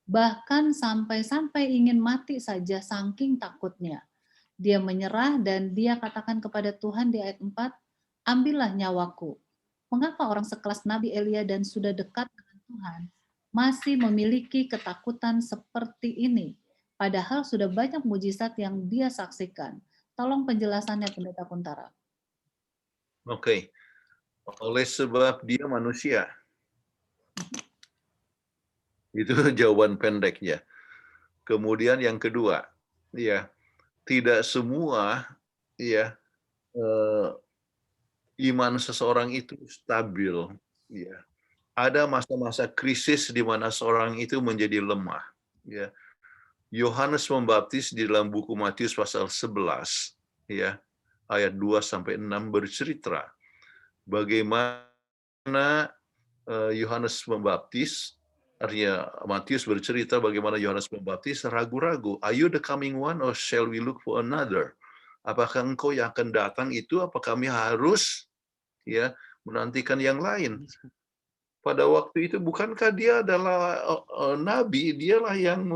A: Bahkan sampai-sampai ingin mati saja saking takutnya. Dia menyerah dan dia katakan kepada Tuhan di ayat 4, ambillah nyawaku. Mengapa orang sekelas Nabi Elia dan sudah dekat dengan Tuhan masih memiliki ketakutan seperti ini? Padahal sudah banyak mujizat yang dia saksikan. Tolong penjelasannya, Pendeta Kuntara.
C: Oke. Oleh sebab dia manusia. Itu jawaban pendeknya. Kemudian yang kedua, ya, tidak semua, ya, iman seseorang itu stabil, ya. Ada masa-masa krisis di mana seorang itu menjadi lemah, ya. Yohanes Pembaptis di dalam buku Matius pasal 11, ya, ayat 2 sampai 6 bercerita bagaimana Yohanes Pembaptis, artinya Matius bercerita bagaimana Yohanes Pembaptis ragu-ragu, are you the coming one or shall we look for another? Apakah engkau yang akan datang itu, apa kami harus, ya, menantikan yang lain? Pada waktu itu bukankah dia adalah nabi, dialah yang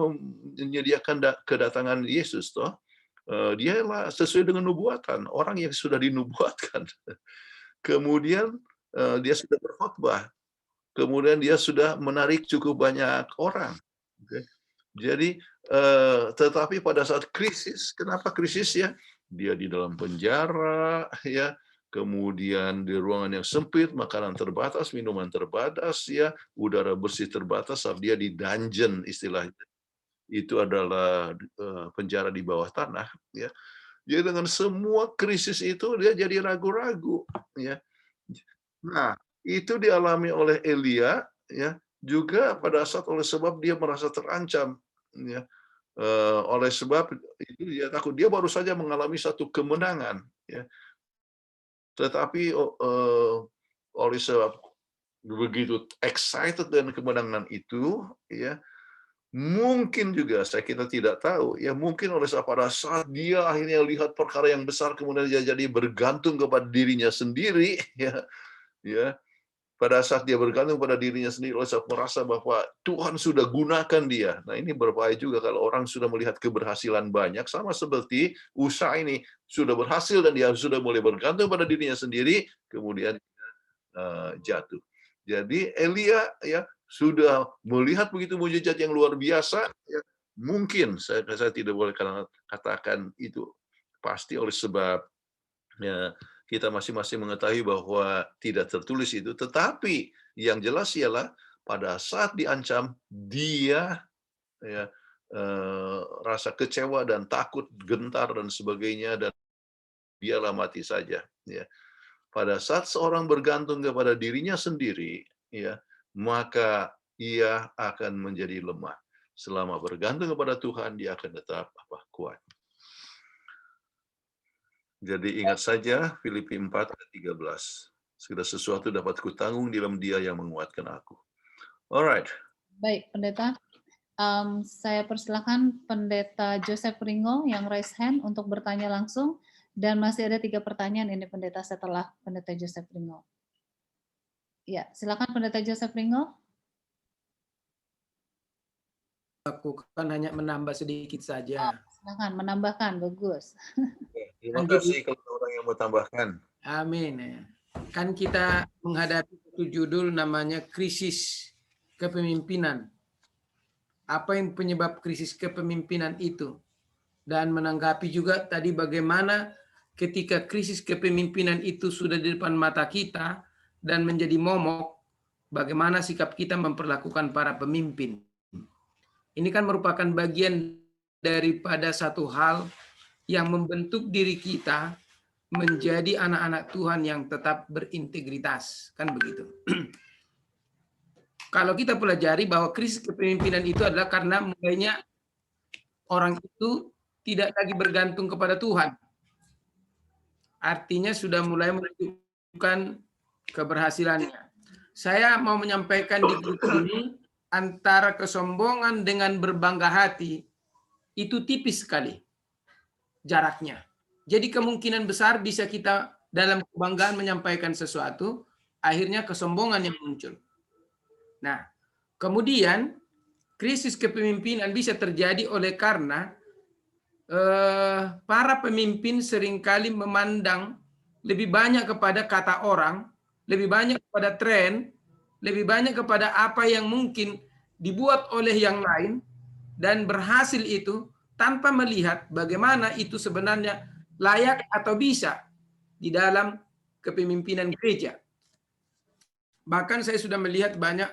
C: menyediakan kedatangan Yesus, toh? Dialah sesuai dengan nubuatan, orang yang sudah dinubuatkan. Kemudian dia sudah berkhotbah. Kemudian dia sudah menarik cukup banyak orang. Okay. Jadi, tetapi pada saat krisis, kenapa krisis, ya? Dia di dalam penjara, ya. Kemudian di ruangan yang sempit, makanan terbatas, minuman terbatas, ya. Udara bersih terbatas, dia di dungeon istilahnya. Itu adalah penjara di bawah tanah, ya. Jadi dengan semua krisis itu dia jadi ragu-ragu, ya. Nah, itu dialami oleh Elia, ya, juga pada saat oleh sebab dia merasa terancam, ya. Oleh sebab itu dia takut, dia baru saja mengalami satu kemenangan, ya. Tetapi oleh sebab begitu excited dengan kemenangan itu, ya mungkin juga kita tidak tahu, ya mungkin oleh sebab pada saat dia akhirnya lihat perkara yang besar, kemudian dia jadi bergantung kepada dirinya sendiri, ya pada saat dia bergantung pada dirinya sendiri, oleh sebab merasa bahwa Tuhan sudah gunakan dia. Nah ini berbahaya juga kalau orang sudah melihat keberhasilan banyak, sama seperti usaha ini sudah berhasil dan dia sudah mulai bergantung pada dirinya sendiri, kemudian jatuh. Jadi Elia ya sudah melihat begitu mujizat yang luar biasa, ya, mungkin saya tidak boleh katakan itu pasti oleh sebab ya, kita masing-masing mengetahui bahwa tidak tertulis itu, tetapi yang jelas ialah pada saat diancam dia ya, rasa kecewa dan takut, gentar dan sebagainya, dan biarlah mati saja. Ya. Pada saat seorang bergantung kepada dirinya sendiri, ya, maka ia akan menjadi lemah. Selama bergantung kepada Tuhan, dia akan tetap kuat. Jadi ingat saja Filipi 4 ayat 13. Segala sesuatu dapat kutanggung dalam Dia yang menguatkan aku. Alright.
A: Baik, Pendeta. Saya persilakan Pendeta Joseph Ringo yang raise hand untuk bertanya langsung. Dan masih ada 3 pertanyaan ini Pendeta setelah Pendeta Joseph Ringo. Ya, silakan Pendeta Joseph Ringo.
J: Aku kan hanya menambah sedikit saja.
A: Silakan menambahkan, bagus.
C: Terima kasih kalau orang yang mau tambahkan.
J: Amin. Kan kita menghadapi satu judul namanya krisis kepemimpinan. Apa yang penyebab krisis kepemimpinan itu? Dan menanggapi juga tadi bagaimana ketika krisis kepemimpinan itu sudah di depan mata kita dan menjadi momok, bagaimana sikap kita memperlakukan para pemimpin. Ini kan merupakan bagian daripada satu hal yang membentuk diri kita menjadi anak-anak Tuhan yang tetap berintegritas. Kan begitu. Kalau kita pelajari bahwa krisis kepemimpinan itu adalah karena mulainya orang itu tidak lagi bergantung kepada Tuhan. Artinya sudah mulai menunjukkan keberhasilannya. Saya mau menyampaikan di grup ini antara kesombongan dengan berbangga hati itu tipis sekali jaraknya. Jadi kemungkinan besar bisa kita dalam kebanggaan menyampaikan sesuatu, akhirnya kesombongan yang muncul. Nah, kemudian krisis kepemimpinan bisa terjadi oleh karena para pemimpin seringkali memandang lebih banyak kepada kata orang, lebih banyak kepada tren, lebih banyak kepada apa yang mungkin dibuat oleh yang lain, dan berhasil itu tanpa melihat bagaimana itu sebenarnya layak atau bisa di dalam kepemimpinan gereja. Bahkan saya sudah melihat banyak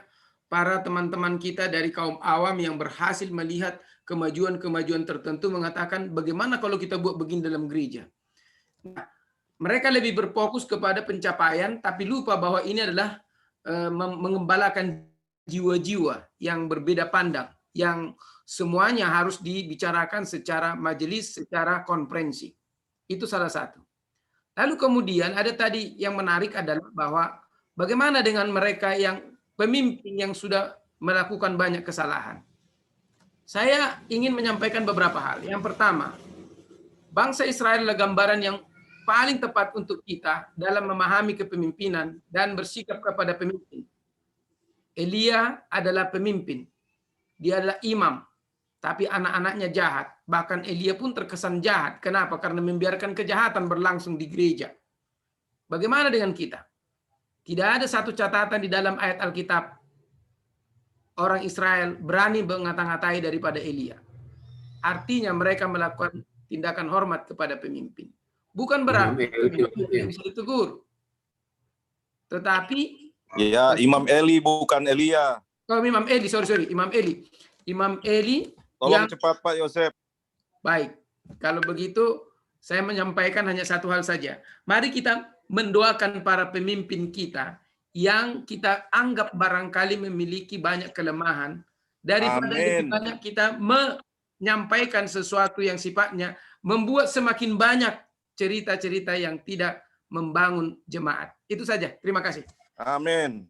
J: para teman-teman kita dari kaum awam yang berhasil melihat kemajuan-kemajuan tertentu mengatakan bagaimana kalau kita buat begini dalam gereja. Nah, mereka lebih berfokus kepada pencapaian tapi lupa bahwa ini adalah mengembalakan jiwa-jiwa yang berbeda pandang, yang semuanya harus dibicarakan secara majelis, secara konferensi. Itu salah satu. Lalu kemudian ada tadi yang menarik adalah bahwa bagaimana dengan mereka yang pemimpin yang sudah melakukan banyak kesalahan. Saya ingin menyampaikan beberapa hal. Yang pertama, bangsa Israel adalah gambaran yang paling tepat untuk kita dalam memahami kepemimpinan dan bersikap kepada pemimpin. Elia adalah pemimpin. Dia adalah imam. Tapi anak-anaknya jahat. Bahkan Elia pun terkesan jahat. Kenapa? Karena membiarkan kejahatan berlangsung di gereja. Bagaimana dengan kita? Tidak ada satu catatan di dalam ayat Alkitab orang Israel berani mengata-ngatai daripada Elia. Artinya mereka melakukan tindakan hormat kepada pemimpin. Bukan berarti pemimpin bisa ditegur. Tetapi
K: ya, Imam Eli bukan Elia.
J: Oh, Imam Eli, sorry, Imam Eli. Imam Eli.
K: Tolong cepat Pak Yosef.
J: Baik, kalau begitu saya menyampaikan hanya satu hal saja. Mari kita mendoakan para pemimpin kita yang kita anggap barangkali memiliki banyak kelemahan, daripada banyak kita menyampaikan sesuatu yang sifatnya membuat semakin banyak cerita-cerita yang tidak membangun jemaat. Itu saja. Terima kasih.
K: Amin.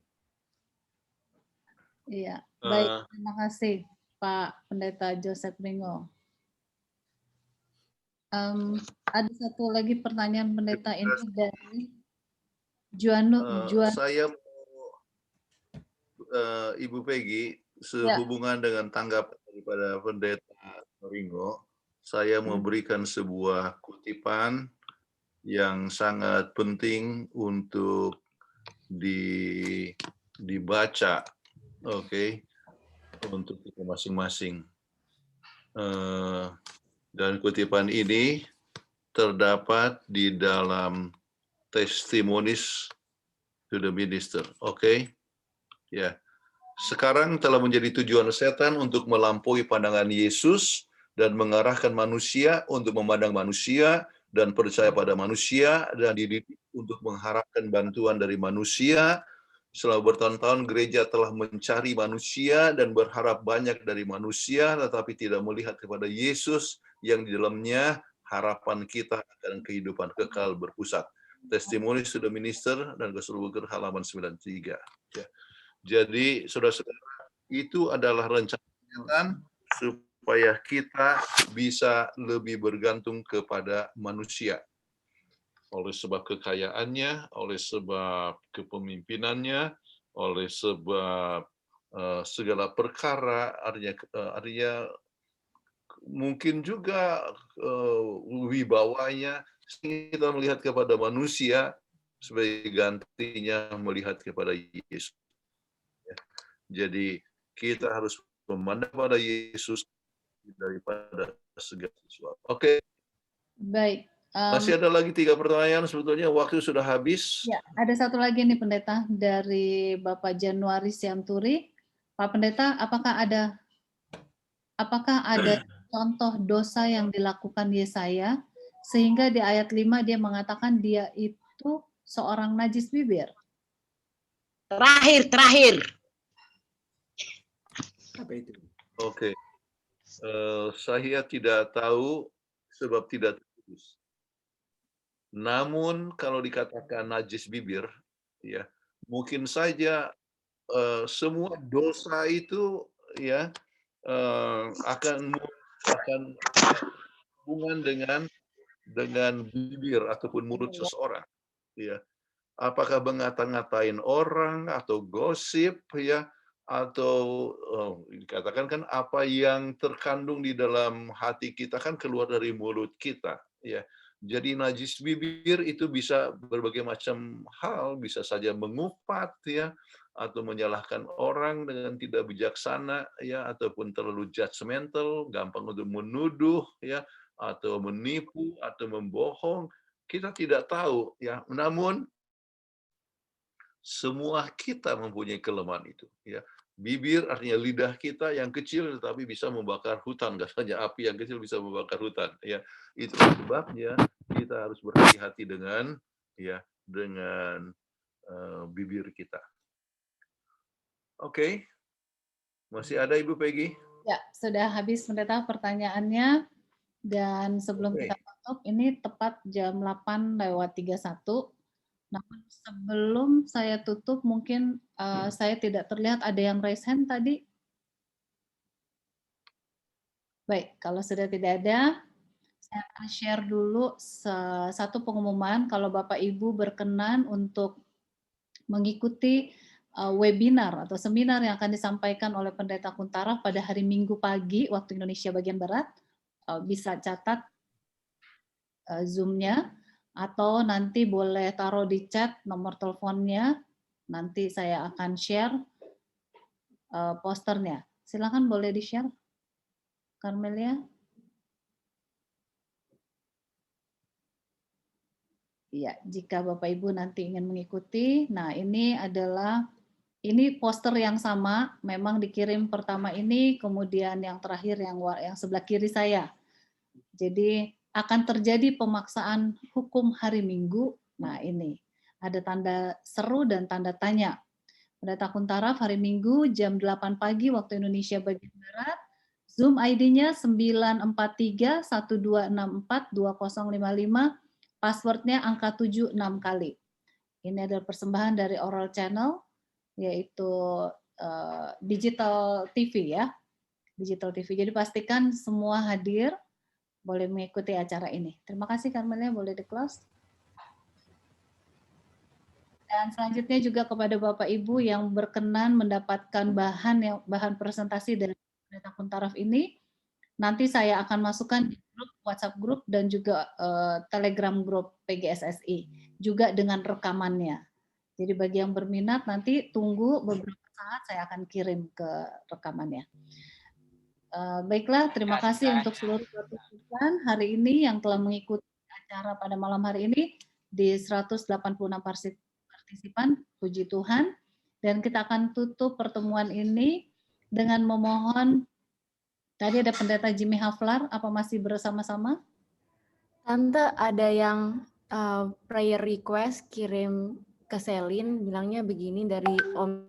A: Iya, baik. Terima kasih Pak Pendeta Joseph Ringo. Ada satu lagi pertanyaan Pendeta ini dari Juan.
C: Saya mau Ibu Peggy, sehubungan dengan tanggapan daripada Pendeta Ringo, saya memberikan sebuah kutipan yang sangat penting untuk dibaca, untuk kita masing-masing. Dan kutipan ini terdapat di dalam Testimonies to the Minister. Ya. Sekarang telah menjadi tujuan setan untuk melampaui pandangan Yesus dan mengarahkan manusia untuk memandang manusia dan percaya pada manusia dan dididik untuk mengharapkan bantuan dari manusia. Selama bertahun-tahun gereja telah mencari manusia dan berharap banyak dari manusia, tetapi tidak melihat kepada Yesus yang di dalamnya harapan kita akan kehidupan kekal berpusat. Testimonies to the Minister dan Gospel Worker halaman 93. Ya. Jadi saudara-saudara, itu adalah rencana supaya kita bisa lebih bergantung kepada manusia. Oleh sebab kekayaannya, oleh sebab kepemimpinannya, oleh sebab segala perkara, artinya mungkin juga wibawanya, kita melihat kepada manusia sebagai gantinya melihat kepada Yesus. Jadi kita harus memandang pada Yesus daripada segala sesuatu.
A: Baik.
C: Masih ada lagi 3 pertanyaan, sebetulnya waktu sudah habis.
A: Ya, ada satu lagi nih Pendeta dari Bapak Januari Sianturi. Pak Pendeta, apakah ada contoh dosa yang dilakukan Yesaya sehingga di ayat 5 dia mengatakan dia itu seorang najis bibir?
E: Terakhir.
J: Apa itu?
C: Saya tidak tahu sebab tidak tertulis. Namun kalau dikatakan najis bibir, ya mungkin saja semua dosa itu ya akan hubungan dengan bibir ataupun mulut seseorang. Ya, apakah mengata-ngatain orang atau gosip, ya, atau dikatakan kan apa yang terkandung di dalam hati kita kan keluar dari mulut kita, ya. Jadi najis bibir itu bisa berbagai macam hal, bisa saja mengupat, ya, atau menyalahkan orang dengan tidak bijaksana, ya, ataupun terlalu judgmental, gampang untuk menuduh, ya, atau menipu atau membohong. Kita tidak tahu, ya. Namun semua kita mempunyai kelemahan itu, ya. Bibir artinya lidah kita yang kecil tetapi bisa membakar hutan, katanya api yang kecil bisa membakar hutan, ya. Itu sebabnya kita harus berhati-hati dengan bibir kita. Masih ada Ibu Peggy?
A: Ya, sudah habis Pendeta pertanyaannya, dan sebelum kita tutup ini tepat jam 8:31. Namun sebelum saya tutup mungkin saya tidak terlihat ada yang raise hand tadi. Baik, kalau sudah tidak ada, saya akan share dulu satu pengumuman kalau Bapak Ibu berkenan untuk mengikuti webinar atau seminar yang akan disampaikan oleh Pendeta Kuntara pada hari Minggu pagi waktu Indonesia bagian Barat. Bisa catat Zoom-nya, atau nanti boleh taruh di chat nomor teleponnya, nanti saya akan share posternya. Silakan boleh di-share, Carmelia. Ya, jika Bapak Ibu nanti ingin mengikuti, nah ini poster yang sama, memang dikirim pertama ini, kemudian yang terakhir yang sebelah kiri saya. Jadi akan terjadi pemaksaan hukum hari Minggu. Nah ini, ada tanda seru dan tanda tanya. Pendeta Kuntaraf hari Minggu jam 8 pagi waktu Indonesia bagian Barat. Zoom ID-nya 943-1264-2055. passwordnya angka 76 kali. Ini adalah persembahan dari Oral Channel, yaitu digital TV ya, digital TV. Jadi pastikan semua hadir, boleh mengikuti acara ini. Terima kasih Carmelia, boleh di-close. Dan selanjutnya juga kepada Bapak Ibu yang berkenan mendapatkan bahan presentasi dari Pendeta Kuntaraf ini, nanti saya akan masukkan di grup WhatsApp grup dan juga Telegram grup PGSSI juga dengan rekamannya. Jadi bagi yang berminat nanti tunggu beberapa saat saya akan kirim ke rekamannya. Baiklah, terima kasih untuk seluruh partisipan hari ini yang telah mengikuti acara pada malam hari ini di 186 partisipan, puji Tuhan. Dan kita akan tutup pertemuan ini dengan memohon, tadi ada Pendeta Jimmy Haflar, apa masih bersama-sama?
G: Tante, ada yang prayer request kirim ke Selin, bilangnya begini dari Om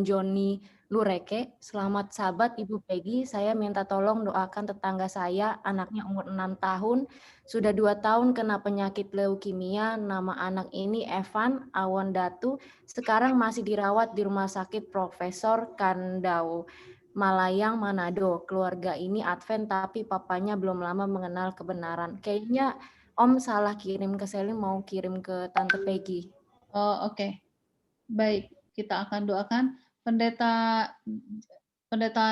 G: Joni Lureke. Selamat Sabat Ibu Peggy, saya minta tolong doakan tetangga saya, anaknya umur 6 tahun, sudah 2 tahun kena penyakit leukemia, nama anak ini Evan Awon Datu, sekarang masih dirawat di Rumah Sakit Profesor Kandau, Malayang, Manado. Keluarga ini Advent tapi papanya belum lama mengenal kebenaran. Kayaknya Om salah kirim ke Selin, mau kirim ke Tante Peggy.
A: Oh, oke. Baik, kita akan doakan. Pendeta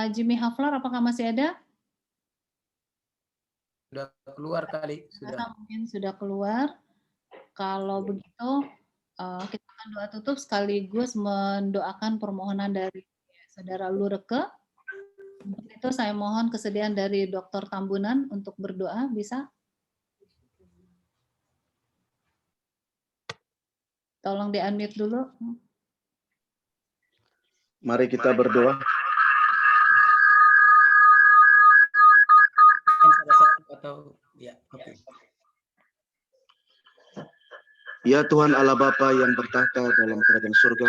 A: Jimmy Haflar, apakah masih ada?
J: Sudah keluar kali. Sudah.
A: Mungkin sudah keluar. Kalau begitu, kita akan doa tutup sekaligus mendoakan permohonan dari Saudara Lureke. Untuk itu saya mohon kesediaan dari Dr. Tambunan untuk berdoa, bisa? Tolong di-unmute dulu.
L: Mari kita berdoa. Ya Tuhan Allah Bapa yang bertahta dalam kerajaan surga,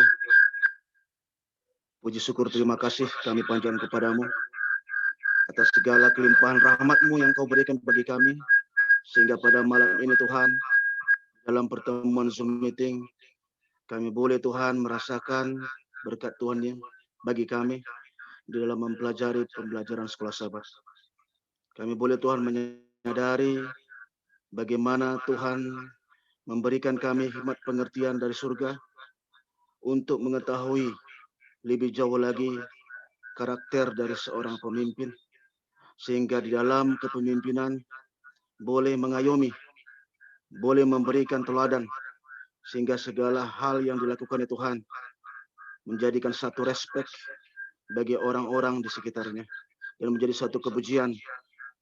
L: puji syukur terima kasih kami panjatkan kepadamu atas segala kelimpahan rahmat-Mu yang Kau berikan bagi kami, sehingga pada malam ini Tuhan, dalam pertemuan Zoom meeting, kami boleh Tuhan merasakan berkat Tuhan yang bagi kami di dalam mempelajari pembelajaran sekolah Sabat. Kami boleh Tuhan menyadari bagaimana Tuhan memberikan kami hikmat pengertian dari surga untuk mengetahui lebih jauh lagi karakter dari seorang pemimpin, sehingga di dalam kepemimpinan boleh mengayomi, boleh memberikan teladan, sehingga segala hal yang dilakukan Tuhan menjadikan satu respek bagi orang-orang di sekitarnya dan menjadi satu kepujian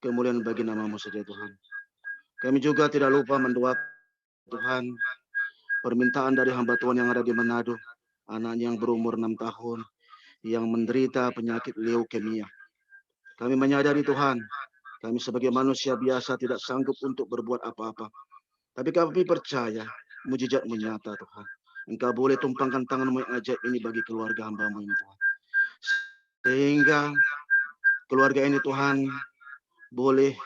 L: kemuliaan bagi nama-Mu saja Tuhan. Kami juga tidak lupa mendoakan Tuhan permintaan dari hamba Tuhan yang ada di Manado, anaknya yang berumur 6 tahun yang menderita penyakit leukemia. Kami menyadari Tuhan, kami sebagai manusia biasa tidak sanggup untuk berbuat apa-apa, tapi kami percaya mujizat-Mu nyata Tuhan. Engkau boleh tumpangkan tangan-Mu yang ajaib ini bagi keluarga hamba-Mu ini Tuhan, sehingga keluarga ini Tuhan boleh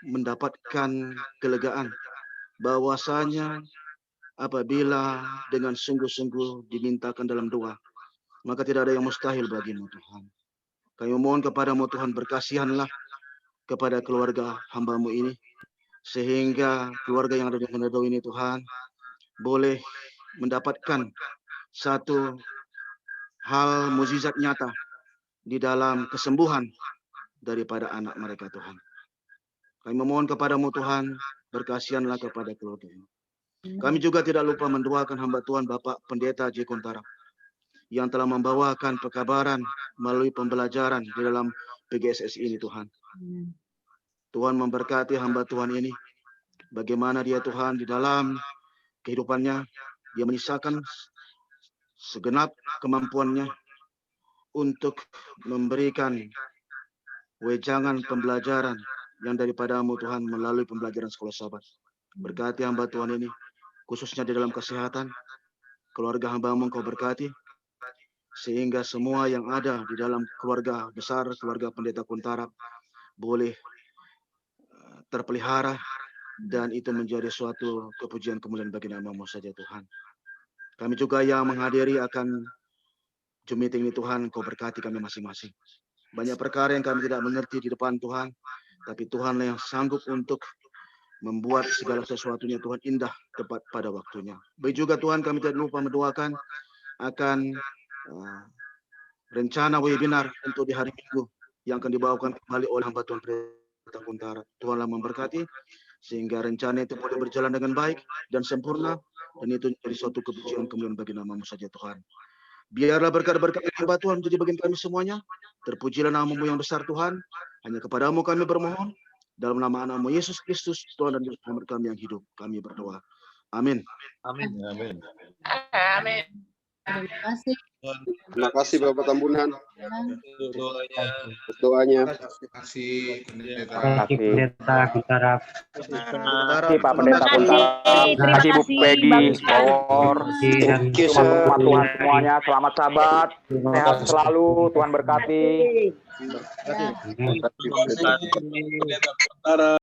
L: mendapatkan kelegaan bahwasanya apabila dengan sungguh-sungguh dimintakan dalam doa, maka tidak ada yang mustahil bagi-Mu Tuhan. Kami mohon kepada-Mu Tuhan, berkasihanlah kepada keluarga hamba-Mu ini, sehingga keluarga yang ada di Manado ini Tuhan boleh mendapatkan satu hal mukjizat nyata di dalam kesembuhan daripada anak mereka Tuhan. Kami memohon kepada-Mu Tuhan, berkasihanlah kepada keluarga ini. Kami juga tidak lupa mendoakan hamba Tuhan Bapak Pendeta J. Kuntara yang telah membawakan pekabaran melalui pembelajaran di dalam PGSSI ini Tuhan. Tuhan memberkati hamba Tuhan ini, bagaimana dia Tuhan di dalam kehidupannya, dia menyisakan segenap kemampuannya untuk memberikan wejangan pembelajaran yang daripada-Mu Tuhan melalui pembelajaran sekolah Sabat. Berkati hamba Tuhan ini, khususnya di dalam kesehatan, keluarga hamba-Mu Engkau berkati, sehingga semua yang ada di dalam keluarga besar, keluarga Pendeta Kuntara, boleh terpelihara dan itu menjadi suatu kepujian kemuliaan bagi nama-Mu saja Tuhan. Kami juga yang menghadiri akan Zoom meeting ini Tuhan, Kau berkati kami masing-masing. Banyak perkara yang kami tidak mengerti di depan Tuhan, tapi Tuhanlah yang sanggup untuk membuat segala sesuatunya Tuhan indah tepat pada waktunya. Baik juga Tuhan, kami tidak lupa mendoakan akan rencana webinar untuk di hari Minggu yang akan dibawakan kembali oleh hamba Tuhan Pendeta Kuntara. Tuhanlah memberkati sehingga rencana itu boleh berjalan dengan baik dan sempurna, dan itu menjadi suatu kepujian kemuliaan bagi nama-Mu saja Tuhan. Biarlah berkat-berkat hamba Tuhan menjadi bagian kami semuanya. Terpujilah nama-Mu yang besar Tuhan. Hanya kepada-Mu kami bermohon. Dalam nama anak-Mu Yesus Kristus, Tuhan dan Juru Selamat kami yang hidup, kami berdoa. Amin.
C: Amin. Amin.
A: Amin. Terima kasih.
M: Terima kasih Bapak Tambunan.
C: Doanya.
M: Terima kasih
N: Pendeta Kuntara.
O: Terima kasih Pak Pendeta Kuntara. Terima kasih Bu Peggy, Power, Tuhan semuanya. Selamat Sabat, sehat selalu, Tuhan berkati.
C: Terima kasih Pendeta Kuntara.